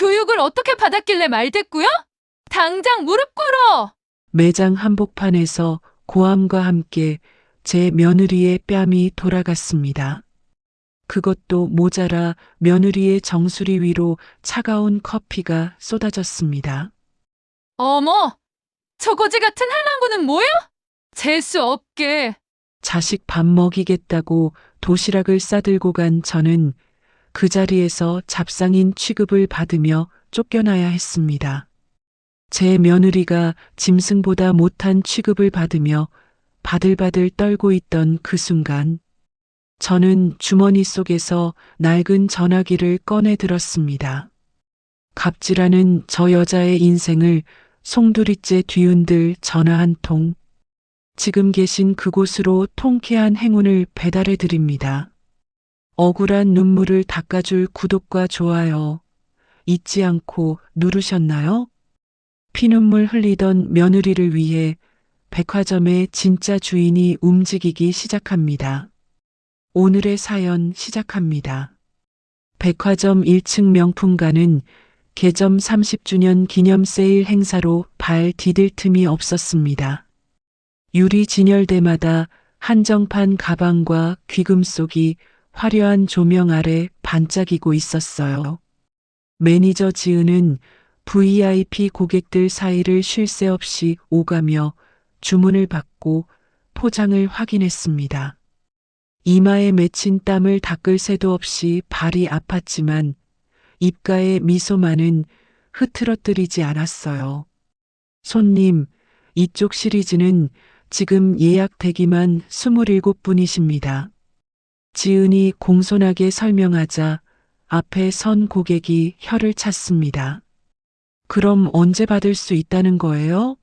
교육을 어떻게 받았길래 말대꾸야? 당장 무릎 꿇어! 매장 한복판에서 고함과 함께 제 며느리의 뺨이 돌아갔습니다. 그것도 모자라 며느리의 정수리 위로 차가운 커피가 쏟아졌습니다. 어머! 저 거지 같은 한랑구는 뭐야? 재수 없게. 자식 밥 먹이겠다고 도시락을 싸들고 간 저는 그 자리에서 잡상인 취급을 받으며 쫓겨나야 했습니다. 제 며느리가 짐승보다 못한 취급을 받으며 바들바들 떨고 있던 그 순간, 저는 주머니 속에서 낡은 전화기를 꺼내 들었습니다. 갑질하는 저 여자의 인생을 송두리째 뒤흔들 전화 한 통. 지금 계신 그곳으로 통쾌한 행운을 배달해 드립니다. 억울한 눈물을 닦아줄 구독과 좋아요 잊지 않고 누르셨나요? 피눈물 흘리던 며느리를 위해 백화점의 진짜 주인이 움직이기 시작합니다. 오늘의 사연 시작합니다. 백화점 1층 명품관은 개점 30주년 기념 세일 행사로 발 디딜 틈이 없었습니다. 유리 진열대마다 한정판 가방과 귀금속이 화려한 조명 아래 반짝이고 있었어요. 매니저 지은은 VIP 고객들 사이를 쉴 새 없이 오가며 주문을 받고 포장을 확인했습니다. 이마에 맺힌 땀을 닦을 새도 없이 발이 아팠지만 입가의 미소만은 흐트러뜨리지 않았어요. 손님, 이쪽 시리즈는 지금 예약 대기만 27분이십니다. 지은이 공손하게 설명하자 앞에 선 고객이 혀를 찼습니다. 그럼 언제 받을 수 있다는 거예요?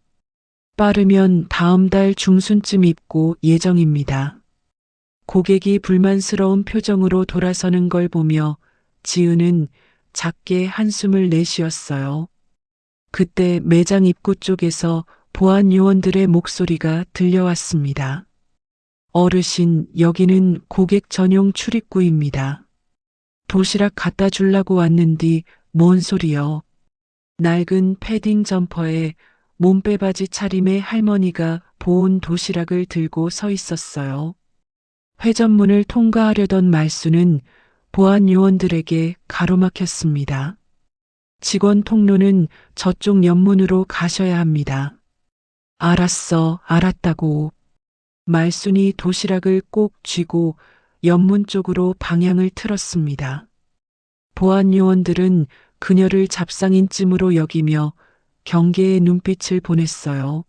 빠르면 다음 달 중순쯤 입고 예정입니다. 고객이 불만스러운 표정으로 돌아서는 걸 보며 지은은 작게 한숨을 내쉬었어요. 그때 매장 입구 쪽에서 보안 요원들의 목소리가 들려왔습니다. 어르신, 여기는 고객 전용 출입구입니다. 도시락 갖다 주려고 왔는디 뭔 소리여. 낡은 패딩 점퍼에 몸빼바지 차림의 할머니가 보온 도시락을 들고 서 있었어요. 회전문을 통과하려던 말수는 보안 요원들에게 가로막혔습니다. 직원 통로는 저쪽 옆문으로 가셔야 합니다. 알았어, 알았다고. 말순이 도시락을 꼭 쥐고 옆문 쪽으로 방향을 틀었습니다. 보안 요원들은 그녀를 잡상인 찜으로 여기며 경계의 눈빛을 보냈어요.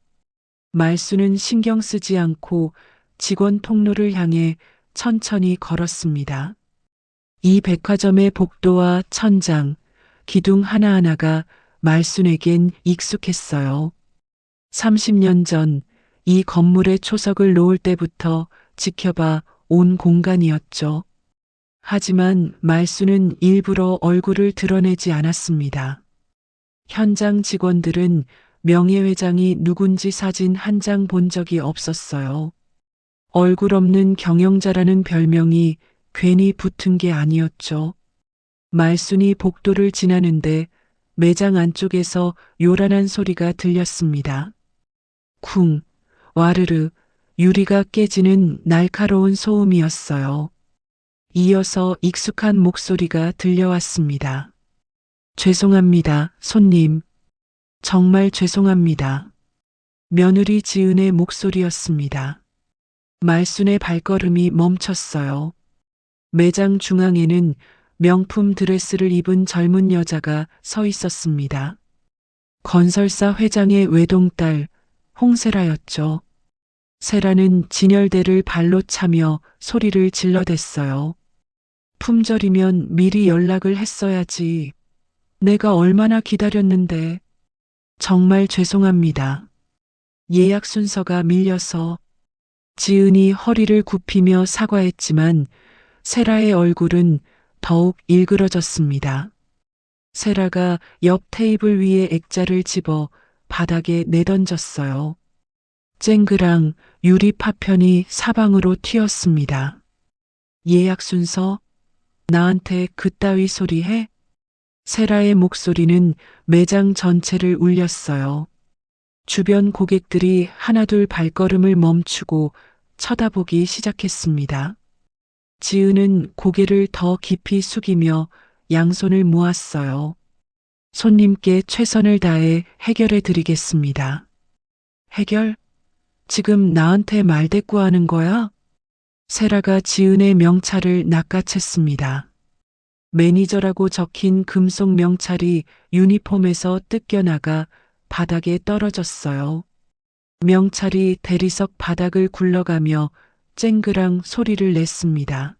말수는 신경 쓰지 않고 직원 통로를 향해 천천히 걸었습니다. 이 백화점의 복도와 천장, 기둥 하나하나가 말순에겐 익숙했어요. 30년 전 이 건물의 초석을 놓을 때부터 지켜봐 온 공간이었죠. 하지만 말수는 일부러 얼굴을 드러내지 않았습니다. 현장 직원들은 명예회장이 누군지 사진 한 장 본 적이 없었어요. 얼굴 없는 경영자라는 별명이 괜히 붙은 게 아니었죠. 말순이 복도를 지나는데 매장 안쪽에서 요란한 소리가 들렸습니다. 쿵, 와르르, 유리가 깨지는 날카로운 소음이었어요. 이어서 익숙한 목소리가 들려왔습니다. 죄송합니다, 손님. 정말 죄송합니다. 며느리 지은의 목소리였습니다. 말순의 발걸음이 멈췄어요. 매장 중앙에는 명품 드레스를 입은 젊은 여자가 서 있었습니다. 건설사 회장의 외동딸 홍세라였죠. 세라는 진열대를 발로 차며 소리를 질러댔어요. 품절이면 미리 연락을 했어야지. 내가 얼마나 기다렸는데. 정말 죄송합니다. 예약 순서가 밀려서. 지은이 허리를 굽히며 사과했지만 세라의 얼굴은 더욱 일그러졌습니다. 세라가 옆 테이블 위에 액자를 집어 바닥에 내던졌어요. 쨍그랑 유리 파편이 사방으로 튀었습니다. 예약 순서? 나한테 그따위 소리 해? 세라의 목소리는 매장 전체를 울렸어요. 주변 고객들이 하나둘 발걸음을 멈추고 쳐다보기 시작했습니다. 지은은 고개를 더 깊이 숙이며 양손을 모았어요. 손님께 최선을 다해 해결해 드리겠습니다. 해결? 지금 나한테 말대꾸하는 거야? 세라가 지은의 명찰을 낚아챘습니다. 매니저라고 적힌 금속 명찰이 유니폼에서 뜯겨나가 바닥에 떨어졌어요. 명찰이 대리석 바닥을 굴러가며 쨍그랑 소리를 냈습니다.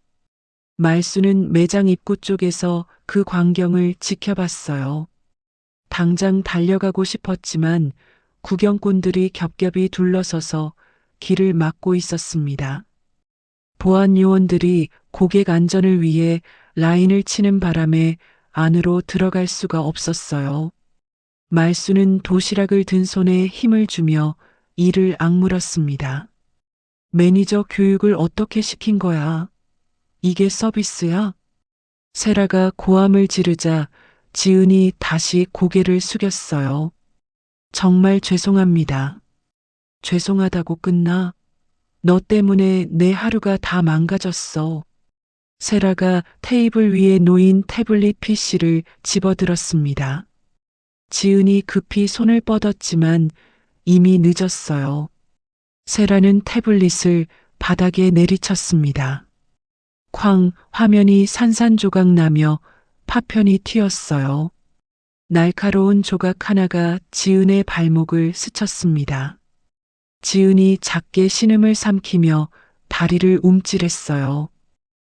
말수는 매장 입구 쪽에서 그 광경을 지켜봤어요. 당장 달려가고 싶었지만 구경꾼들이 겹겹이 둘러서서 길을 막고 있었습니다. 보안 요원들이 고객 안전을 위해 라인을 치는 바람에 안으로 들어갈 수가 없었어요. 말수는 도시락을 든 손에 힘을 주며 이를 악물었습니다. 매니저 교육을 어떻게 시킨 거야? 이게 서비스야? 세라가 고함을 지르자 지은이 다시 고개를 숙였어요. 정말 죄송합니다. 죄송하다고 끝나? 너 때문에 내 하루가 다 망가졌어. 세라가 테이블 위에 놓인 태블릿 PC를 집어들었습니다. 지은이 급히 손을 뻗었지만 이미 늦었어요. 세라는 태블릿을 바닥에 내리쳤습니다. 쾅 화면이 산산조각 나며 파편이 튀었어요. 날카로운 조각 하나가 지은의 발목을 스쳤습니다. 지은이 작게 신음을 삼키며 다리를 움찔했어요.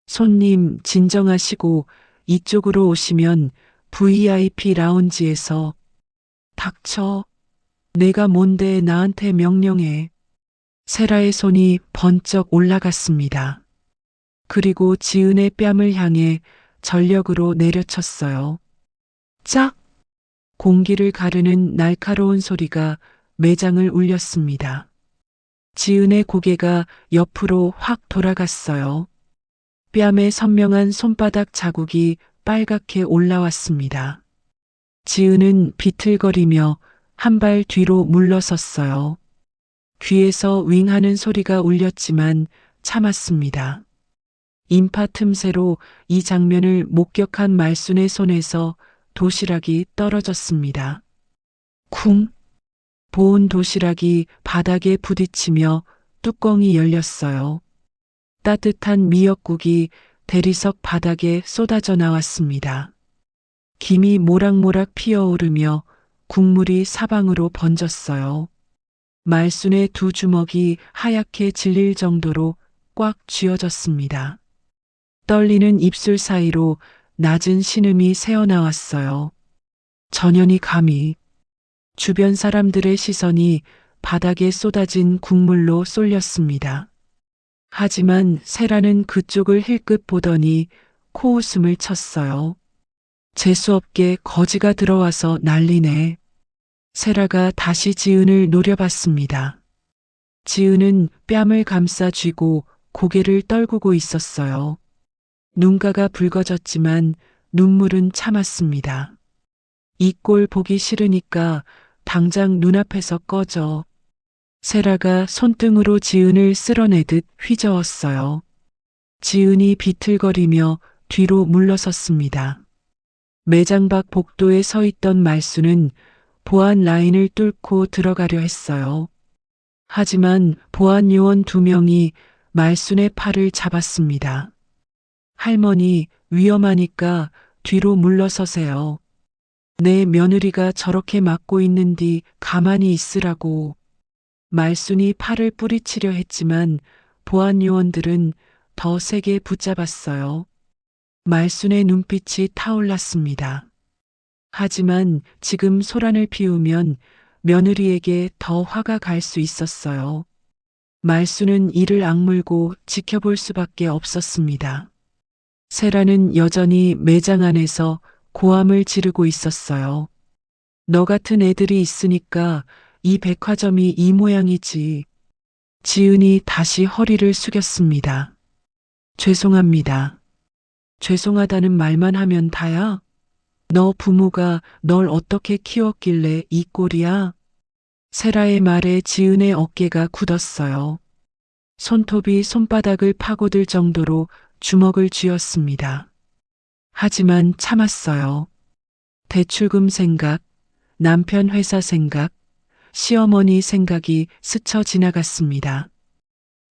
손님 진정하시고 이쪽으로 오시면 VIP 라운지에서. 닥쳐. 내가 뭔데 나한테 명령해. 세라의 손이 번쩍 올라갔습니다. 그리고 지은의 뺨을 향해 전력으로 내려쳤어요. 짝! 공기를 가르는 날카로운 소리가 매장을 울렸습니다. 지은의 고개가 옆으로 확 돌아갔어요. 뺨에 선명한 손바닥 자국이 빨갛게 올라왔습니다. 지은은 비틀거리며 한 발 뒤로 물러섰어요. 귀에서 윙하는 소리가 울렸지만 참았습니다. 인파 틈새로 이 장면을 목격한 말순의 손에서 도시락이 떨어졌습니다. 쿵! 보온 도시락이 바닥에 부딪히며 뚜껑이 열렸어요. 따뜻한 미역국이 대리석 바닥에 쏟아져 나왔습니다. 김이 모락모락 피어오르며 국물이 사방으로 번졌어요. 말순의 두 주먹이 하얗게 질릴 정도로 꽉 쥐어졌습니다. 떨리는 입술 사이로 낮은 신음이 새어나왔어요. 전현이 감히. 주변 사람들의 시선이 바닥에 쏟아진 국물로 쏠렸습니다. 하지만 세라는 그쪽을 힐끗 보더니 코웃음을 쳤어요. 재수없게 거지가 들어와서 난리네. 세라가 다시 지은을 노려봤습니다. 지은은 뺨을 감싸 쥐고 고개를 떨구고 있었어요. 눈가가 붉어졌지만 눈물은 참았습니다. 이 꼴 보기 싫으니까 당장 눈앞에서 꺼져. 세라가 손등으로 지은을 쓸어내듯 휘저었어요. 지은이 비틀거리며 뒤로 물러섰습니다. 매장 밖 복도에 서 있던 말수는 보안 라인을 뚫고 들어가려 했어요. 하지만 보안 요원 2명이 말순의 팔을 잡았습니다. 할머니, 위험하니까 뒤로 물러서세요. 내 며느리가 저렇게 맞고 있는디 가만히 있으라고. 말순이 팔을 뿌리치려 했지만 보안 요원들은 더 세게 붙잡았어요. 말순의 눈빛이 타올랐습니다. 하지만 지금 소란을 피우면 며느리에게 더 화가 갈 수 있었어요. 말순은 이를 악물고 지켜볼 수밖에 없었습니다. 세라는 여전히 매장 안에서 고함을 지르고 있었어요. 너 같은 애들이 있으니까 이 백화점이 이 모양이지. 지은이 다시 허리를 숙였습니다. 죄송합니다. 죄송하다는 말만 하면 다야? 너 부모가 널 어떻게 키웠길래 이 꼴이야? 세라의 말에 지은의 어깨가 굳었어요. 손톱이 손바닥을 파고들 정도로 주먹을 쥐었습니다. 하지만 참았어요. 대출금 생각, 남편 회사 생각, 시어머니 생각이 스쳐 지나갔습니다.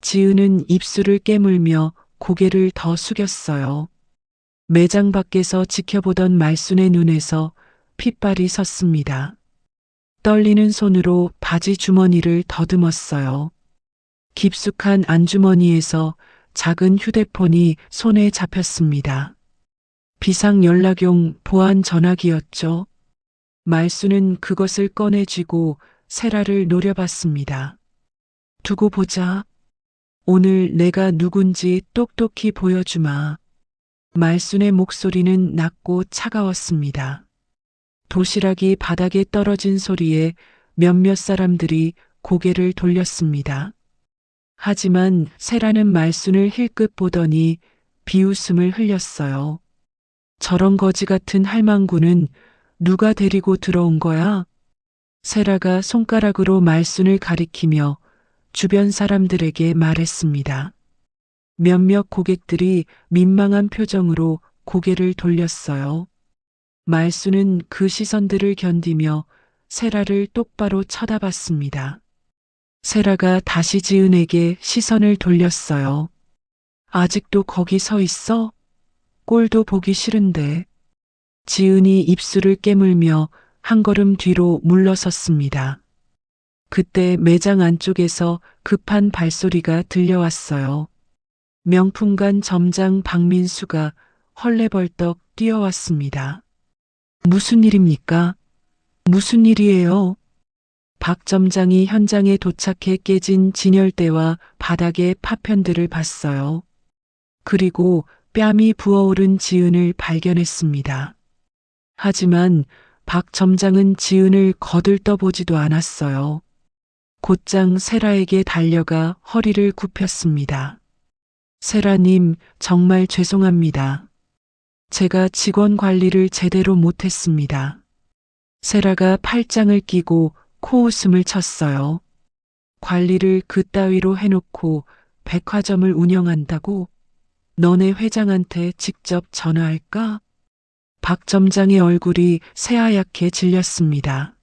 지은은 입술을 깨물며 고개를 더 숙였어요. 매장 밖에서 지켜보던 말순의 눈에서 핏발이 섰습니다. 떨리는 손으로 바지 주머니를 더듬었어요. 깊숙한 안주머니에서 작은 휴대폰이 손에 잡혔습니다. 비상연락용 보안 전화기였죠. 말수는 그것을 꺼내 쥐고 세라를 노려봤습니다. 두고 보자. 오늘 내가 누군지 똑똑히 보여주마. 말순의 목소리는 낮고 차가웠습니다. 도시락이 바닥에 떨어진 소리에 몇몇 사람들이 고개를 돌렸습니다. 하지만 세라는 말순을 힐끗 보더니 비웃음을 흘렸어요. 저런 거지 같은 할망구는 누가 데리고 들어온 거야? 세라가 손가락으로 말순을 가리키며 주변 사람들에게 말했습니다. 몇몇 고객들이 민망한 표정으로 고개를 돌렸어요. 말순은 그 시선들을 견디며 세라를 똑바로 쳐다봤습니다. 세라가 다시 지은에게 시선을 돌렸어요. 아직도 거기 서 있어? 꼴도 보기 싫은데. 지은이 입술을 깨물며 한 걸음 뒤로 물러섰습니다. 그때 매장 안쪽에서 급한 발소리가 들려왔어요. 명품관 점장 박민수가 헐레벌떡 뛰어왔습니다. 무슨 일입니까? 무슨 일이에요? 박 점장이 현장에 도착해 깨진 진열대와 바닥의 파편들을 봤어요. 그리고 뺨이 부어오른 지은을 발견했습니다. 하지만 박 점장은 지은을 거들떠보지도 않았어요. 곧장 세라에게 달려가 허리를 굽혔습니다. 세라님, 정말 죄송합니다. 제가 직원 관리를 제대로 못했습니다. 세라가 팔짱을 끼고 코웃음을 쳤어요. 관리를 그따위로 해놓고 백화점을 운영한다고? 너네 회장한테 직접 전화할까? 박 점장의 얼굴이 새하얗게 질렸습니다.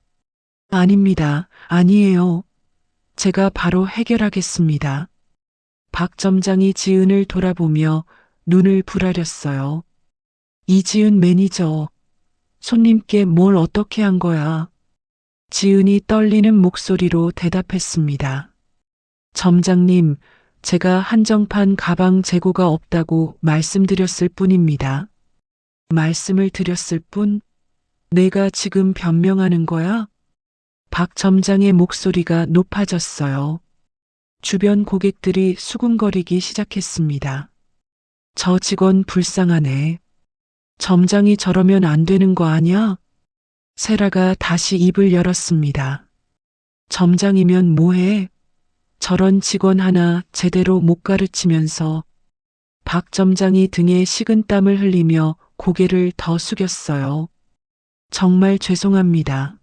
아닙니다. 아니에요. 제가 바로 해결하겠습니다. 박 점장이 지은을 돌아보며 눈을 부라렸어요. 이지은 매니저, 손님께 뭘 어떻게 한 거야? 지은이 떨리는 목소리로 대답했습니다. 점장님, 제가 한정판 가방 재고가 없다고 말씀드렸을 뿐입니다. 말씀을 드렸을 뿐? 내가 지금 변명하는 거야? 박 점장의 목소리가 높아졌어요. 주변 고객들이 수군거리기 시작했습니다. 저 직원 불쌍하네. 점장이 저러면 안 되는 거 아니야? 세라가 다시 입을 열었습니다. 점장이면 뭐해? 저런 직원 하나 제대로 못 가르치면서. 박 점장이 등에 식은땀을 흘리며 고개를 더 숙였어요. 정말 죄송합니다.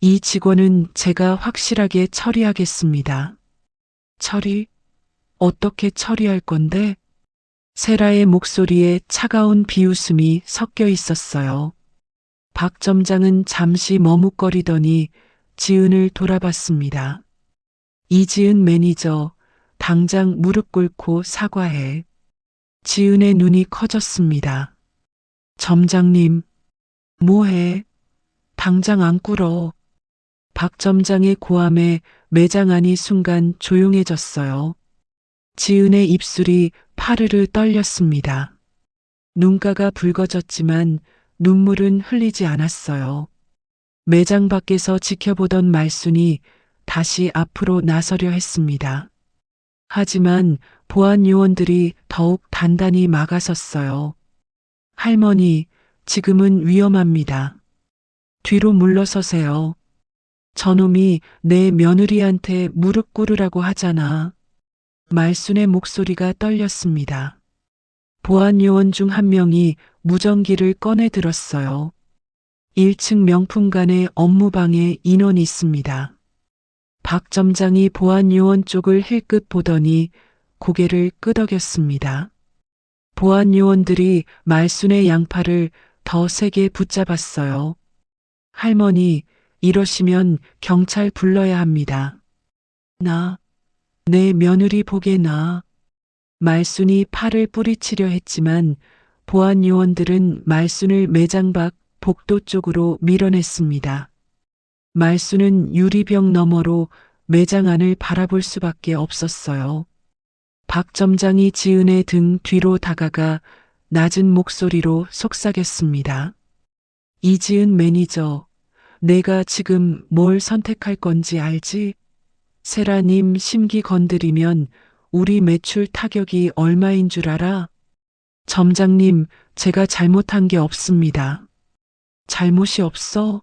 이 직원은 제가 확실하게 처리하겠습니다. 처리? 어떻게 처리할 건데? 세라의 목소리에 차가운 비웃음이 섞여 있었어요. 박 점장은 잠시 머뭇거리더니 지은을 돌아봤습니다. 이지은 매니저, 당장 무릎 꿇고 사과해. 지은의 눈이 커졌습니다. 점장님, 뭐해? 당장 안 꿇어. 박 점장의 고함에 매장 안이 순간 조용해졌어요. 지은의 입술이 파르르 떨렸습니다. 눈가가 붉어졌지만 눈물은 흘리지 않았어요. 매장 밖에서 지켜보던 말순이 다시 앞으로 나서려 했습니다. 하지만 보안 요원들이 더욱 단단히 막아섰어요. 할머니, 지금은 위험합니다. 뒤로 물러서세요. 저놈이 내 며느리한테 무릎 꿇으라고 하잖아. 말순의 목소리가 떨렸습니다. 보안 요원 중 한 명이 무전기를 꺼내 들었어요. 1층 명품관의 업무방에 인원이 있습니다. 박 점장이 보안요원 쪽을 힐끗 보더니 고개를 끄덕였습니다. 보안요원들이 말순의 양팔을 더 세게 붙잡았어요. 할머니, 이러시면 경찰 불러야 합니다. 내 며느리 보게 나. 말순이 팔을 뿌리치려 했지만 보안요원들은 말순을 매장 밖 복도 쪽으로 밀어냈습니다. 말순은 유리병 너머로 매장 안을 바라볼 수밖에 없었어요. 박 점장이 지은의 등 뒤로 다가가 낮은 목소리로 속삭였습니다. 이지은 매니저, 내가 지금 뭘 선택할 건지 알지? 세라님 심기 건드리면 우리 매출 타격이 얼마인 줄 알아? 점장님, 제가 잘못한 게 없습니다. 잘못이 없어?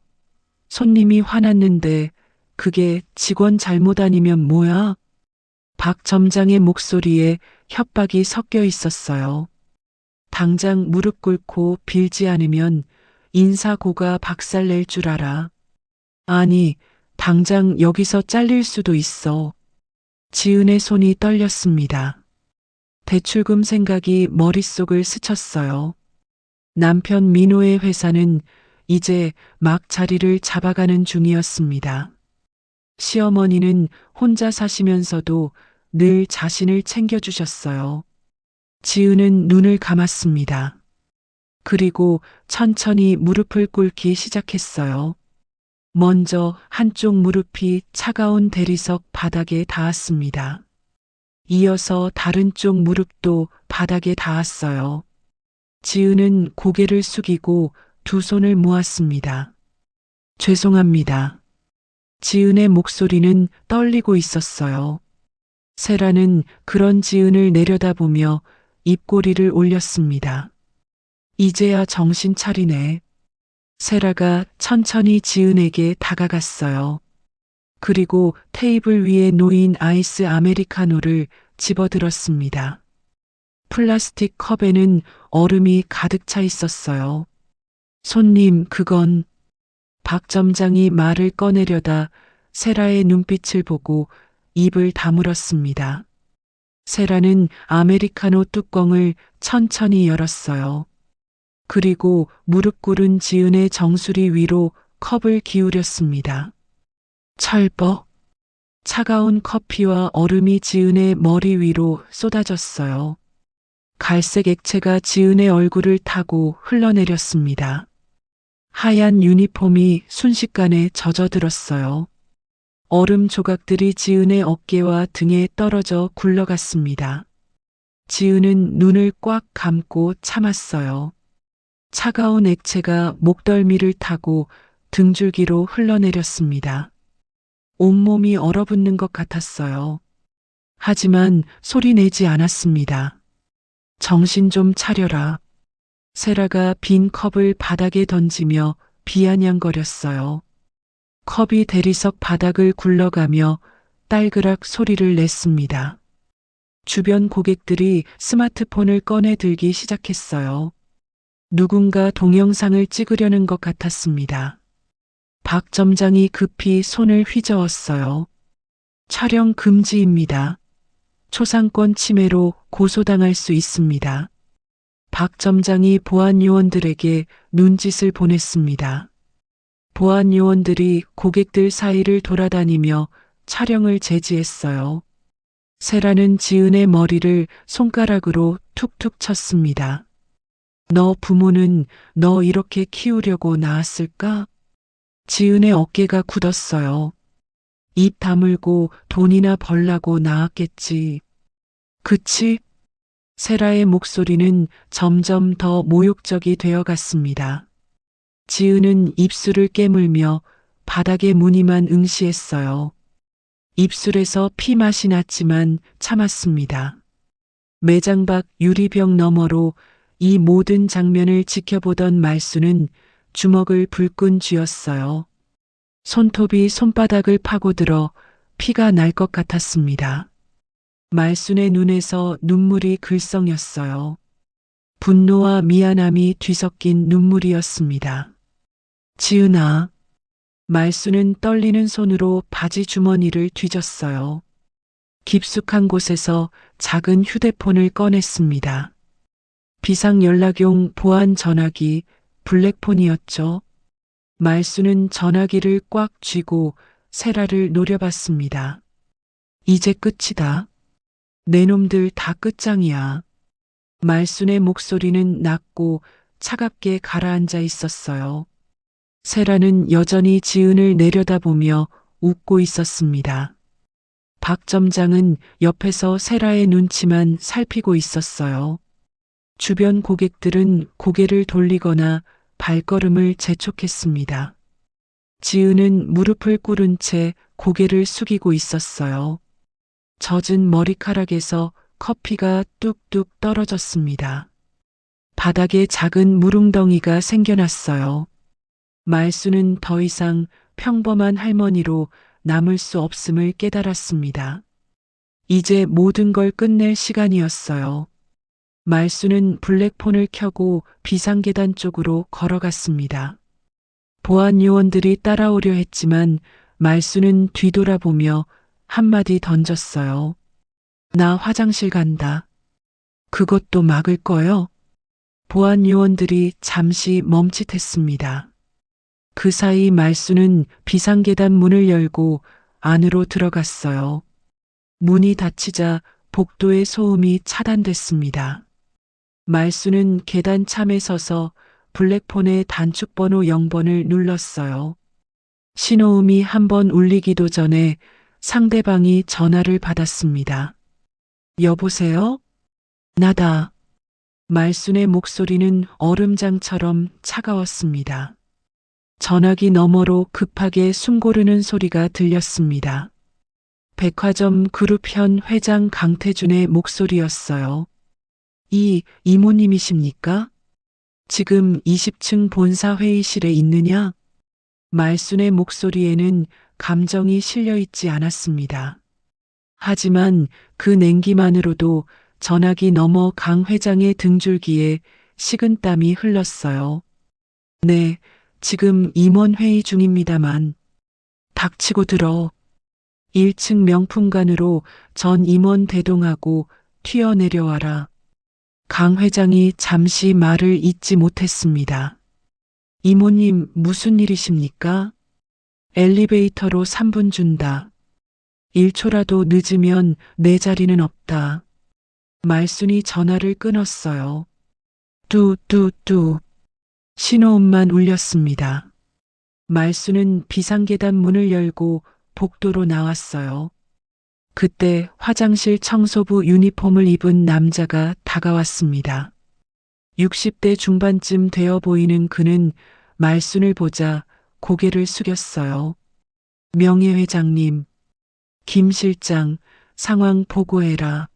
손님이 화났는데 그게 직원 잘못 아니면 뭐야? 박 점장의 목소리에 협박이 섞여 있었어요. 당장 무릎 꿇고 빌지 않으면 인사고가 박살낼 줄 알아. 아니, 당장 여기서 잘릴 수도 있어. 지은의 손이 떨렸습니다. 대출금 생각이 머릿속을 스쳤어요. 남편 민호의 회사는 이제 막 자리를 잡아가는 중이었습니다. 시어머니는 혼자 사시면서도 늘 자신을 챙겨주셨어요. 지은은 눈을 감았습니다. 그리고 천천히 무릎을 꿇기 시작했어요. 먼저 한쪽 무릎이 차가운 대리석 바닥에 닿았습니다. 이어서 다른 쪽 무릎도 바닥에 닿았어요. 지은은 고개를 숙이고 두 손을 모았습니다. 죄송합니다. 지은의 목소리는 떨리고 있었어요. 세라는 그런 지은을 내려다보며 입꼬리를 올렸습니다. 이제야 정신 차리네. 세라가 천천히 지은에게 다가갔어요. 그리고 테이블 위에 놓인 아이스 아메리카노를 집어들었습니다. 플라스틱 컵에는 얼음이 가득 차 있었어요. 손님, 그건... 박 점장이 말을 꺼내려다 세라의 눈빛을 보고 입을 다물었습니다. 세라는 아메리카노 뚜껑을 천천히 열었어요. 그리고 무릎 꿇은 지은의 정수리 위로 컵을 기울였습니다. 철벅. 차가운 커피와 얼음이 지은의 머리 위로 쏟아졌어요. 갈색 액체가 지은의 얼굴을 타고 흘러내렸습니다. 하얀 유니폼이 순식간에 젖어들었어요. 얼음 조각들이 지은의 어깨와 등에 떨어져 굴러갔습니다. 지은은 눈을 꽉 감고 참았어요. 차가운 액체가 목덜미를 타고 등줄기로 흘러내렸습니다. 온몸이 얼어붙는 것 같았어요. 하지만 소리 내지 않았습니다. 정신 좀 차려라. 세라가 빈 컵을 바닥에 던지며 비아냥거렸어요. 컵이 대리석 바닥을 굴러가며 딸그락 소리를 냈습니다. 주변 고객들이 스마트폰을 꺼내 들기 시작했어요. 누군가 동영상을 찍으려는 것 같았습니다. 박 점장이 급히 손을 휘저었어요. 촬영 금지입니다. 초상권 침해로 고소당할 수 있습니다. 박 점장이 보안요원들에게 눈짓을 보냈습니다. 보안요원들이 고객들 사이를 돌아다니며 촬영을 제지했어요. 세라는 지은의 머리를 손가락으로 툭툭 쳤습니다. 너 부모는 너 이렇게 키우려고 낳았을까? 지은의 어깨가 굳었어요. 입 다물고 돈이나 벌라고 낳았겠지. 그치? 세라의 목소리는 점점 더 모욕적이 되어갔습니다. 지은은 입술을 깨물며 바닥에 무늬만 응시했어요. 입술에서 피맛이 났지만 참았습니다. 매장 밖 유리병 너머로 이 모든 장면을 지켜보던 말수는 주먹을 불끈 쥐었어요. 손톱이 손바닥을 파고들어 피가 날 것 같았습니다. 말순의 눈에서 눈물이 글썽였어요. 분노와 미안함이 뒤섞인 눈물이었습니다. 지은아. 말수는 떨리는 손으로 바지 주머니를 뒤졌어요. 깊숙한 곳에서 작은 휴대폰을 꺼냈습니다. 비상연락용 보안 전화기 블랙폰이었죠. 말수는 전화기를 꽉 쥐고 세라를 노려봤습니다. 이제 끝이다. 내 놈들 다 끝장이야. 말순의 목소리는 낮고 차갑게 가라앉아 있었어요. 세라는 여전히 지은을 내려다보며 웃고 있었습니다. 박 점장은 옆에서 세라의 눈치만 살피고 있었어요. 주변 고객들은 고개를 돌리거나 발걸음을 재촉했습니다. 지은은 무릎을 꿇은 채 고개를 숙이고 있었어요. 젖은 머리카락에서 커피가 뚝뚝 떨어졌습니다. 바닥에 작은 물웅덩이가 생겨났어요. 말수는 더 이상 평범한 할머니로 남을 수 없음을 깨달았습니다. 이제 모든 걸 끝낼 시간이었어요. 말수는 블랙폰을 켜고 비상계단 쪽으로 걸어갔습니다. 보안 요원들이 따라오려 했지만 말수는 뒤돌아보며 한마디 던졌어요. 나 화장실 간다. 그것도 막을 거요? 보안 요원들이 잠시 멈칫했습니다. 그 사이 말수는 비상계단 문을 열고 안으로 들어갔어요. 문이 닫히자 복도의 소음이 차단됐습니다. 말수는 계단 참에 서서 블랙폰의 단축번호 0번을 눌렀어요. 신호음이 한 번 울리기도 전에 상대방이 전화를 받았습니다. 여보세요? 나다. 말순의 목소리는 얼음장처럼 차가웠습니다. 전화기 너머로 급하게 숨 고르는 소리가 들렸습니다. 백화점 그룹 현 회장 강태준의 목소리였어요. 이모님이십니까? 지금 20층 본사 회의실에 있느냐? 말순의 목소리에는 감정이 실려 있지 않았습니다. 하지만 그 냉기만으로도 전화기 너머 강 회장의 등줄기에 식은땀이 흘렀어요. 네, 지금 임원 회의 중입니다만. 닥치고 들어. 1층 명품관으로 전 임원 대동하고 튀어내려와라. 강 회장이 잠시 말을 잇지 못했습니다. 이모님 무슨 일이십니까? 엘리베이터로 3분 준다. 1초라도 늦으면 내 자리는 없다. 말순이 전화를 끊었어요. 뚜뚜뚜. 신호음만 울렸습니다. 말순은 비상계단 문을 열고 복도로 나왔어요. 그때 화장실 청소부 유니폼을 입은 남자가 다가왔습니다. 60대 중반쯤 되어 보이는 그는 말순을 보자 고개를 숙였어요. 명예회장님, 김 실장, 상황 보고해라.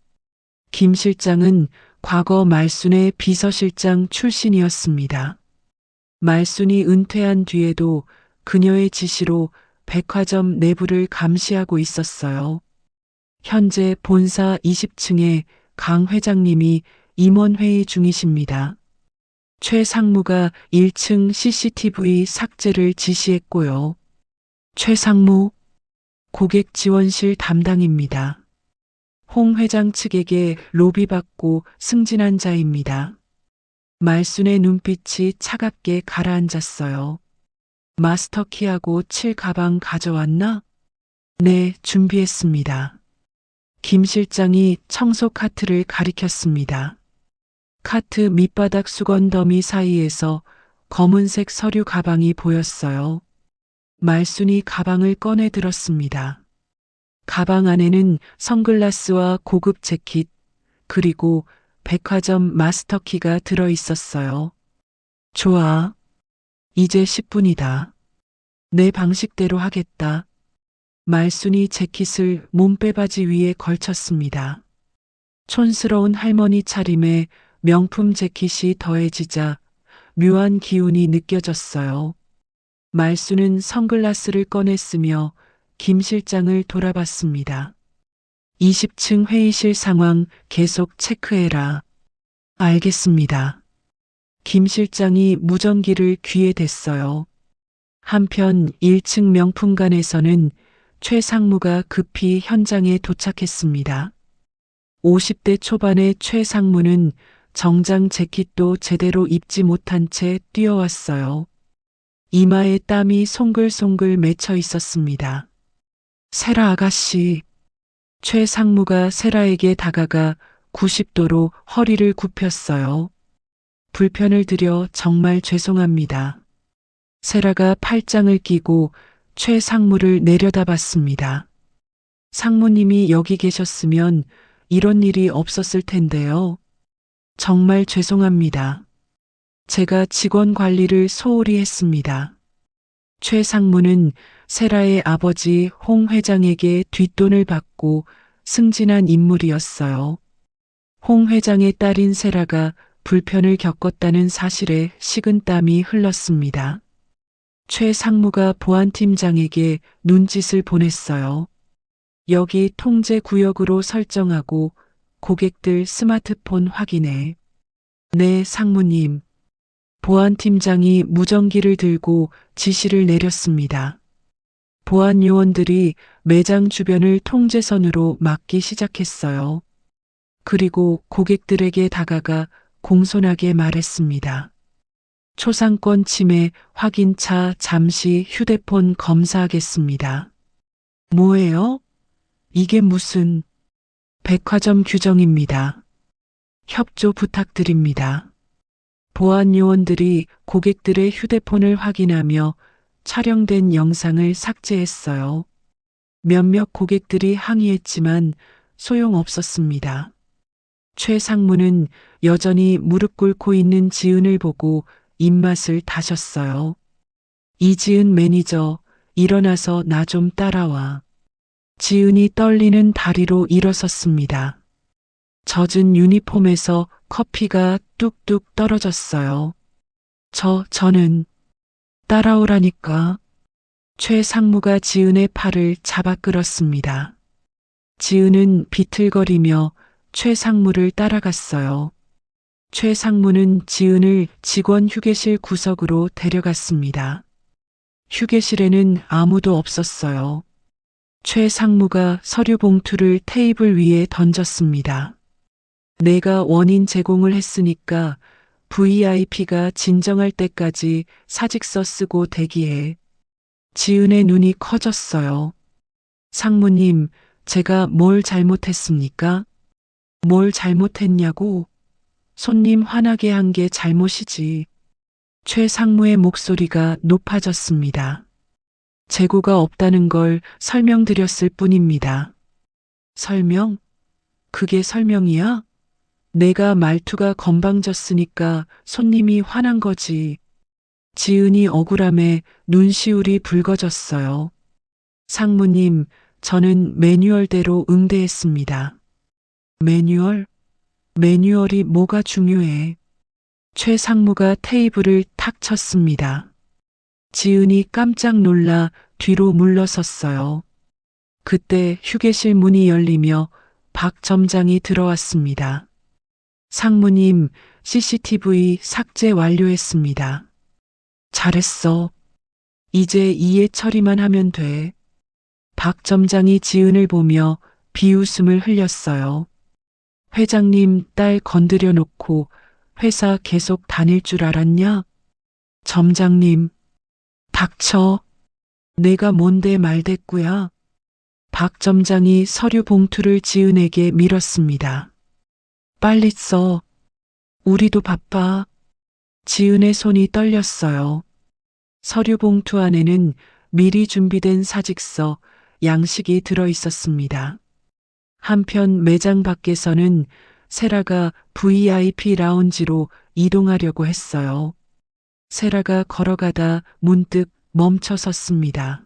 김 실장은 과거 말순의 비서실장 출신이었습니다. 말순이 은퇴한 뒤에도 그녀의 지시로 백화점 내부를 감시하고 있었어요. 현재 본사 20층에 강 회장님이 임원회의 중이십니다. 최 상무가 1층 CCTV 삭제를 지시했고요. 최 상무, 고객 지원실 담당입니다. 홍 회장 측에게 로비 받고 승진한 자입니다. 말순의 눈빛이 차갑게 가라앉았어요. 마스터키하고 칠 가방 가져왔나? 네, 준비했습니다. 김 실장이 청소 카트를 가리켰습니다. 카트 밑바닥 수건 더미 사이에서 검은색 서류 가방이 보였어요. 말순이 가방을 꺼내 들었습니다. 가방 안에는 선글라스와 고급 재킷, 그리고 백화점 마스터키가 들어 있었어요. 좋아. 이제 10분이다. 내 방식대로 하겠다. 말순이 재킷을 몸빼바지 위에 걸쳤습니다. 촌스러운 할머니 차림에 명품 재킷이 더해지자 묘한 기운이 느껴졌어요. 말순은 선글라스를 꺼냈으며 김 실장을 돌아봤습니다. 20층 회의실 상황 계속 체크해라. 알겠습니다. 김 실장이 무전기를 귀에 댔어요. 한편 1층 명품관에서는 최 상무가 급히 현장에 도착했습니다. 50대 초반의 최 상무는 정장 재킷도 제대로 입지 못한 채 뛰어왔어요. 이마에 땀이 송글송글 맺혀 있었습니다. 세라 아가씨. 최 상무가 세라에게 다가가 90도로 허리를 굽혔어요. 불편을 드려 정말 죄송합니다. 세라가 팔짱을 끼고 최 상무를 내려다봤습니다. 상무님이 여기 계셨으면 이런 일이 없었을 텐데요. 정말 죄송합니다. 제가 직원 관리를 소홀히 했습니다. 최 상무는 세라의 아버지 홍 회장에게 뒷돈을 받고 승진한 인물이었어요. 홍 회장의 딸인 세라가 불편을 겪었다는 사실에 식은땀이 흘렀습니다. 최 상무가 보안팀장에게 눈짓을 보냈어요. 여기 통제 구역으로 설정하고 고객들 스마트폰 확인해. 네, 상무님. 보안팀장이 무전기를 들고 지시를 내렸습니다. 보안 요원들이 매장 주변을 통제선으로 막기 시작했어요. 그리고 고객들에게 다가가 공손하게 말했습니다. 초상권 침해 확인차 잠시 휴대폰 검사하겠습니다. 뭐예요? 이게 무슨 백화점 규정입니다. 협조 부탁드립니다. 보안 요원들이 고객들의 휴대폰을 확인하며 촬영된 영상을 삭제했어요. 몇몇 고객들이 항의했지만 소용없었습니다. 최 상무는 여전히 무릎 꿇고 있는 지은을 보고 입맛을 다셨어요. 이지은 매니저, 일어나서 나 좀 따라와. 지은이 떨리는 다리로 일어섰습니다. 젖은 유니폼에서 커피가 뚝뚝 떨어졌어요. 저는 따라오라니까. 최 상무가 지은의 팔을 잡아 끌었습니다. 지은은 비틀거리며 최 상무를 따라갔어요. 최 상무는 지은을 직원 휴게실 구석으로 데려갔습니다. 휴게실에는 아무도 없었어요. 최 상무가 서류 봉투를 테이블 위에 던졌습니다. 내가 원인 제공을 했으니까 VIP가 진정할 때까지 사직서 쓰고 대기해. 지은의 눈이 커졌어요. 상무님, 제가 뭘 잘못했습니까? 뭘 잘못했냐고? 손님 화나게 한 게 잘못이지. 최 상무의 목소리가 높아졌습니다. 재고가 없다는 걸 설명드렸을 뿐입니다. 설명? 그게 설명이야? 내가 말투가 건방졌으니까 손님이 화난 거지. 지은이 억울함에 눈시울이 붉어졌어요. 상무님, 저는 매뉴얼대로 응대했습니다. 매뉴얼? 매뉴얼이 뭐가 중요해? 최 상무가 테이블을 탁 쳤습니다. 지은이 깜짝 놀라 뒤로 물러섰어요. 그때 휴게실 문이 열리며 박 점장이 들어왔습니다. 상무님, CCTV 삭제 완료했습니다. 잘했어. 이제 이해 처리만 하면 돼. 박 점장이 지은을 보며 비웃음을 흘렸어요. 회장님 딸 건드려 놓고 회사 계속 다닐 줄 알았냐? 점장님, 닥쳐. 내가 뭔데 말대꾸야. 박 점장이 서류 봉투를 지은에게 밀었습니다. 빨리 써. 우리도 바빠. 지은의 손이 떨렸어요. 서류 봉투 안에는 미리 준비된 사직서, 양식이 들어 있었습니다. 한편 매장 밖에서는 세라가 VIP 라운지로 이동하려고 했어요. 세라가 걸어가다 문득 멈춰 섰습니다.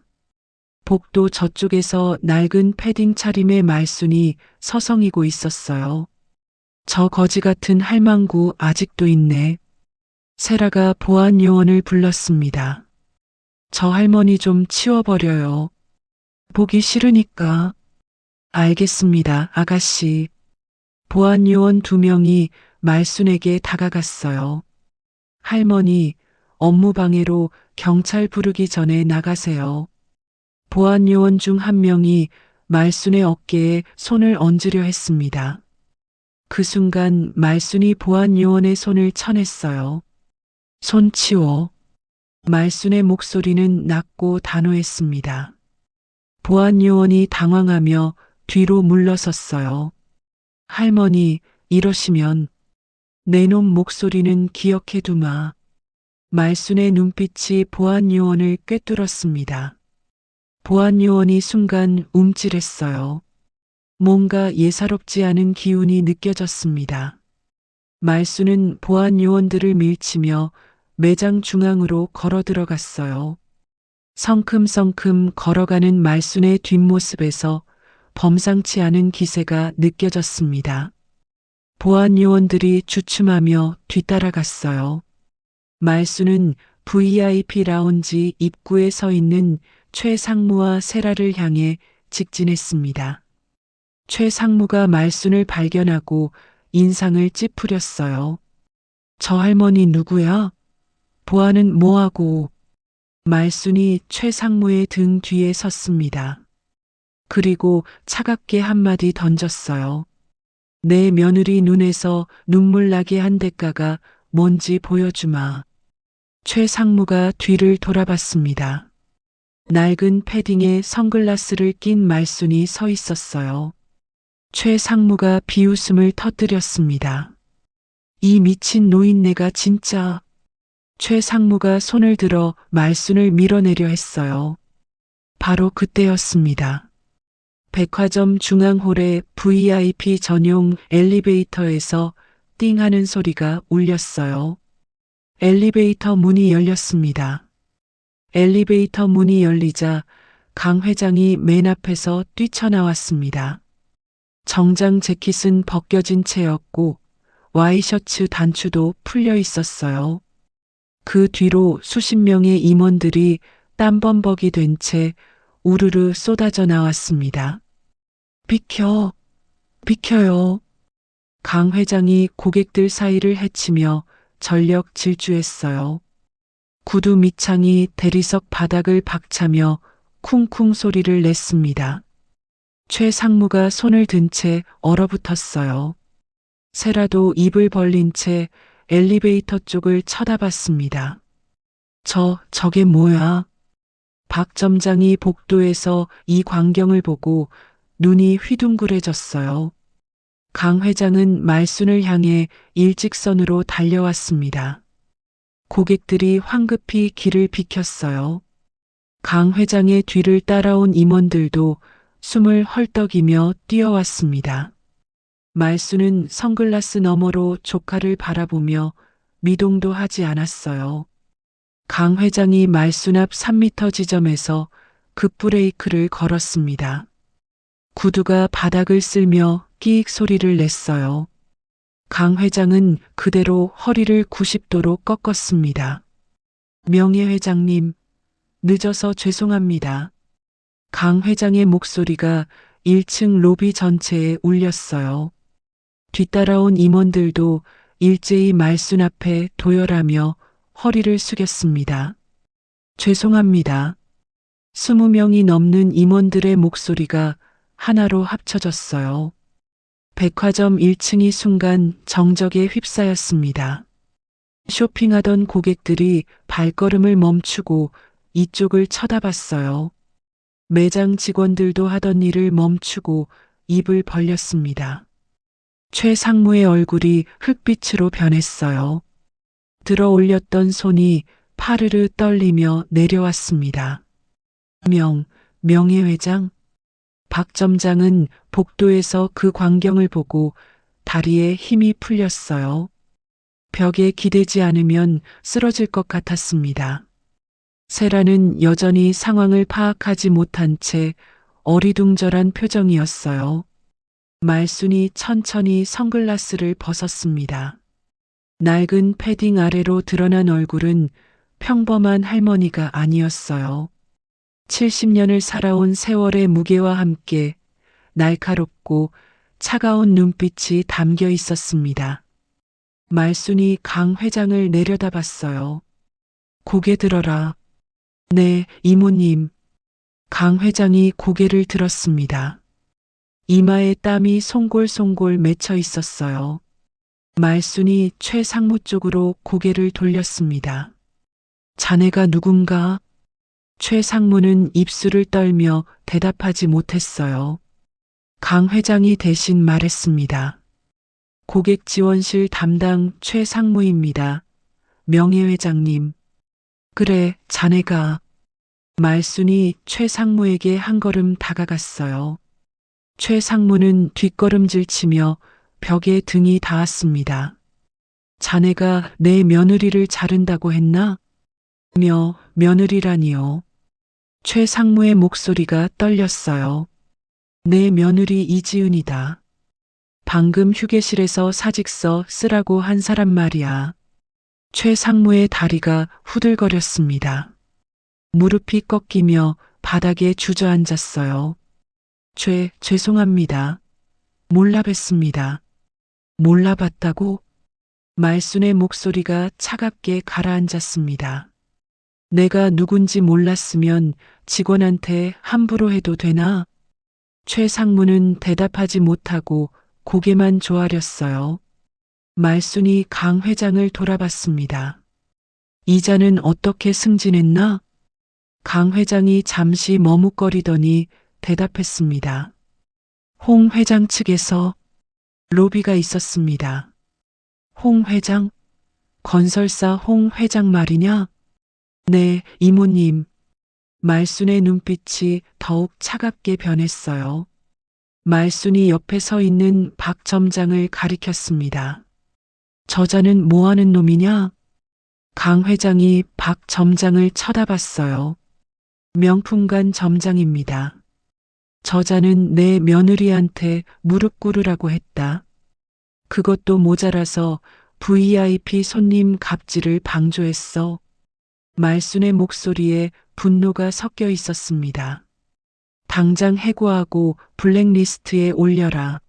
복도 저쪽에서 낡은 패딩 차림의 말순이 서성이고 있었어요. 저 거지 같은 할망구 아직도 있네. 세라가 보안 요원을 불렀습니다. 저 할머니 좀 치워버려요. 보기 싫으니까. 알겠습니다, 아가씨. 보안 요원 2명이 말순에게 다가갔어요. 할머니, 업무방해로 경찰 부르기 전에 나가세요. 보안 요원 중 한 명이 말순의 어깨에 손을 얹으려 했습니다. 그 순간 말순이 보안 요원의 손을 쳐냈어요. 손 치워. 말순의 목소리는 낮고 단호했습니다. 보안 요원이 당황하며 뒤로 물러섰어요. 할머니, 이러시면 내놈 목소리는 기억해 두마. 말순의 눈빛이 보안 요원을 꿰뚫었습니다. 보안 요원이 순간 움찔했어요. 뭔가 예사롭지 않은 기운이 느껴졌습니다. 말순은 보안 요원들을 밀치며 매장 중앙으로 걸어 들어갔어요. 성큼성큼 걸어가는 말순의 뒷모습에서 범상치 않은 기세가 느껴졌습니다. 보안 요원들이 주춤하며 뒤따라갔어요. 말순은 VIP 라운지 입구에 서 있는 최 상무와 세라를 향해 직진했습니다. 최 상무가 말순을 발견하고 인상을 찌푸렸어요. 저 할머니 누구야? 보안은 뭐하고? 말순이 최 상무의 등 뒤에 섰습니다. 그리고 차갑게 한마디 던졌어요. 내 며느리 눈에서 눈물 나게 한 대가가 뭔지 보여주마. 최 상무가 뒤를 돌아봤습니다. 낡은 패딩에 선글라스를 낀 말순이 서 있었어요. 최 상무가 비웃음을 터뜨렸습니다. 이 미친 노인네가 진짜. 최 상무가 손을 들어 말순을 밀어내려 했어요. 바로 그때였습니다. 백화점 중앙홀의 VIP 전용 엘리베이터에서 띵 하는 소리가 울렸어요. 엘리베이터 문이 열렸습니다. 엘리베이터 문이 열리자 강 회장이 맨 앞에서 뛰쳐나왔습니다. 정장 재킷은 벗겨진 채였고 와이셔츠 단추도 풀려 있었어요. 그 뒤로 수십 명의 임원들이 땀범벅이 된 채 우르르 쏟아져 나왔습니다. 비켜, 비켜요. 강 회장이 고객들 사이를 헤치며 전력 질주했어요. 구두 밑창이 대리석 바닥을 박차며 쿵쿵 소리를 냈습니다. 최 상무가 손을 든 채 얼어붙었어요. 세라도 입을 벌린 채 엘리베이터 쪽을 쳐다봤습니다. 저게 뭐야? 박 점장이 복도에서 이 광경을 보고 눈이 휘둥그레졌어요. 강 회장은 말순을 향해 일직선으로 달려왔습니다. 고객들이 황급히 길을 비켰어요. 강 회장의 뒤를 따라온 임원들도 숨을 헐떡이며 뛰어왔습니다. 말순은 선글라스 너머로 조카를 바라보며 미동도 하지 않았어요. 강 회장이 말순 앞 3m 지점에서 급브레이크를 걸었습니다. 구두가 바닥을 쓸며 끼익 소리를 냈어요. 강 회장은 그대로 허리를 90도로 꺾었습니다. 명예회장님, 늦어서 죄송합니다. 강 회장의 목소리가 1층 로비 전체에 울렸어요. 뒤따라온 임원들도 일제히 말순 앞에 도열하며 허리를 숙였습니다. 죄송합니다. 20명이 넘는 임원들의 목소리가 하나로 합쳐졌어요. 백화점 1층이 순간 정적에 휩싸였습니다. 쇼핑하던 고객들이 발걸음을 멈추고 이쪽을 쳐다봤어요. 매장 직원들도 하던 일을 멈추고 입을 벌렸습니다. 최 상무의 얼굴이 흙빛으로 변했어요. 들어 올렸던 손이 파르르 떨리며 내려왔습니다. 명예회장? 박 점장은 복도에서 그 광경을 보고 다리에 힘이 풀렸어요. 벽에 기대지 않으면 쓰러질 것 같았습니다. 세라는 여전히 상황을 파악하지 못한 채 어리둥절한 표정이었어요. 말순이 천천히 선글라스를 벗었습니다. 낡은 패딩 아래로 드러난 얼굴은 평범한 할머니가 아니었어요. 70년을 살아온 세월의 무게와 함께 날카롭고 차가운 눈빛이 담겨 있었습니다. 말순이 강 회장을 내려다봤어요. 고개 들어라. 네, 이모님. 강 회장이 고개를 들었습니다. 이마에 땀이 송골송골 맺혀 있었어요. 말순이 최 상무 쪽으로 고개를 돌렸습니다. 자네가 누군가? 최 상무는 입술을 떨며 대답하지 못했어요. 강 회장이 대신 말했습니다. 고객지원실 담당 최 상무입니다. 명예회장님. 그래, 자네가. 말순이 최 상무에게 한 걸음 다가갔어요. 최 상무는 뒷걸음질 치며 벽에 등이 닿았습니다. 자네가 내 며느리를 자른다고 했나? 며느리라니요. 최 상무의 목소리가 떨렸어요. 내 며느리 이지은이다. 방금 휴게실에서 사직서 쓰라고 한 사람 말이야. 최 상무의 다리가 후들거렸습니다. 무릎이 꺾이며 바닥에 주저앉았어요. 죄송합니다. 몰라 뵀습니다. 몰라 봤다고? 말순의 목소리가 차갑게 가라앉았습니다. 내가 누군지 몰랐으면 직원한테 함부로 해도 되나? 최 상무는 대답하지 못하고 고개만 조아렸어요. 말순이 강 회장을 돌아봤습니다. 이자는 어떻게 승진했나? 강 회장이 잠시 머뭇거리더니 대답했습니다. 홍 회장 측에서 로비가 있었습니다. 홍 회장? 건설사 홍 회장 말이냐? 네, 이모님. 말순의 눈빛이 더욱 차갑게 변했어요. 말순이 옆에 서 있는 박 점장을 가리켰습니다. 저자는 뭐하는 놈이냐? 강 회장이 박 점장을 쳐다봤어요. 명품관 점장입니다. 저자는 내 며느리한테 무릎 꿇으라고 했다. 그것도 모자라서 VIP 손님 갑질을 방조했어. 말순의 목소리에 분노가 섞여 있었습니다. 당장 해고하고 블랙리스트에 올려라.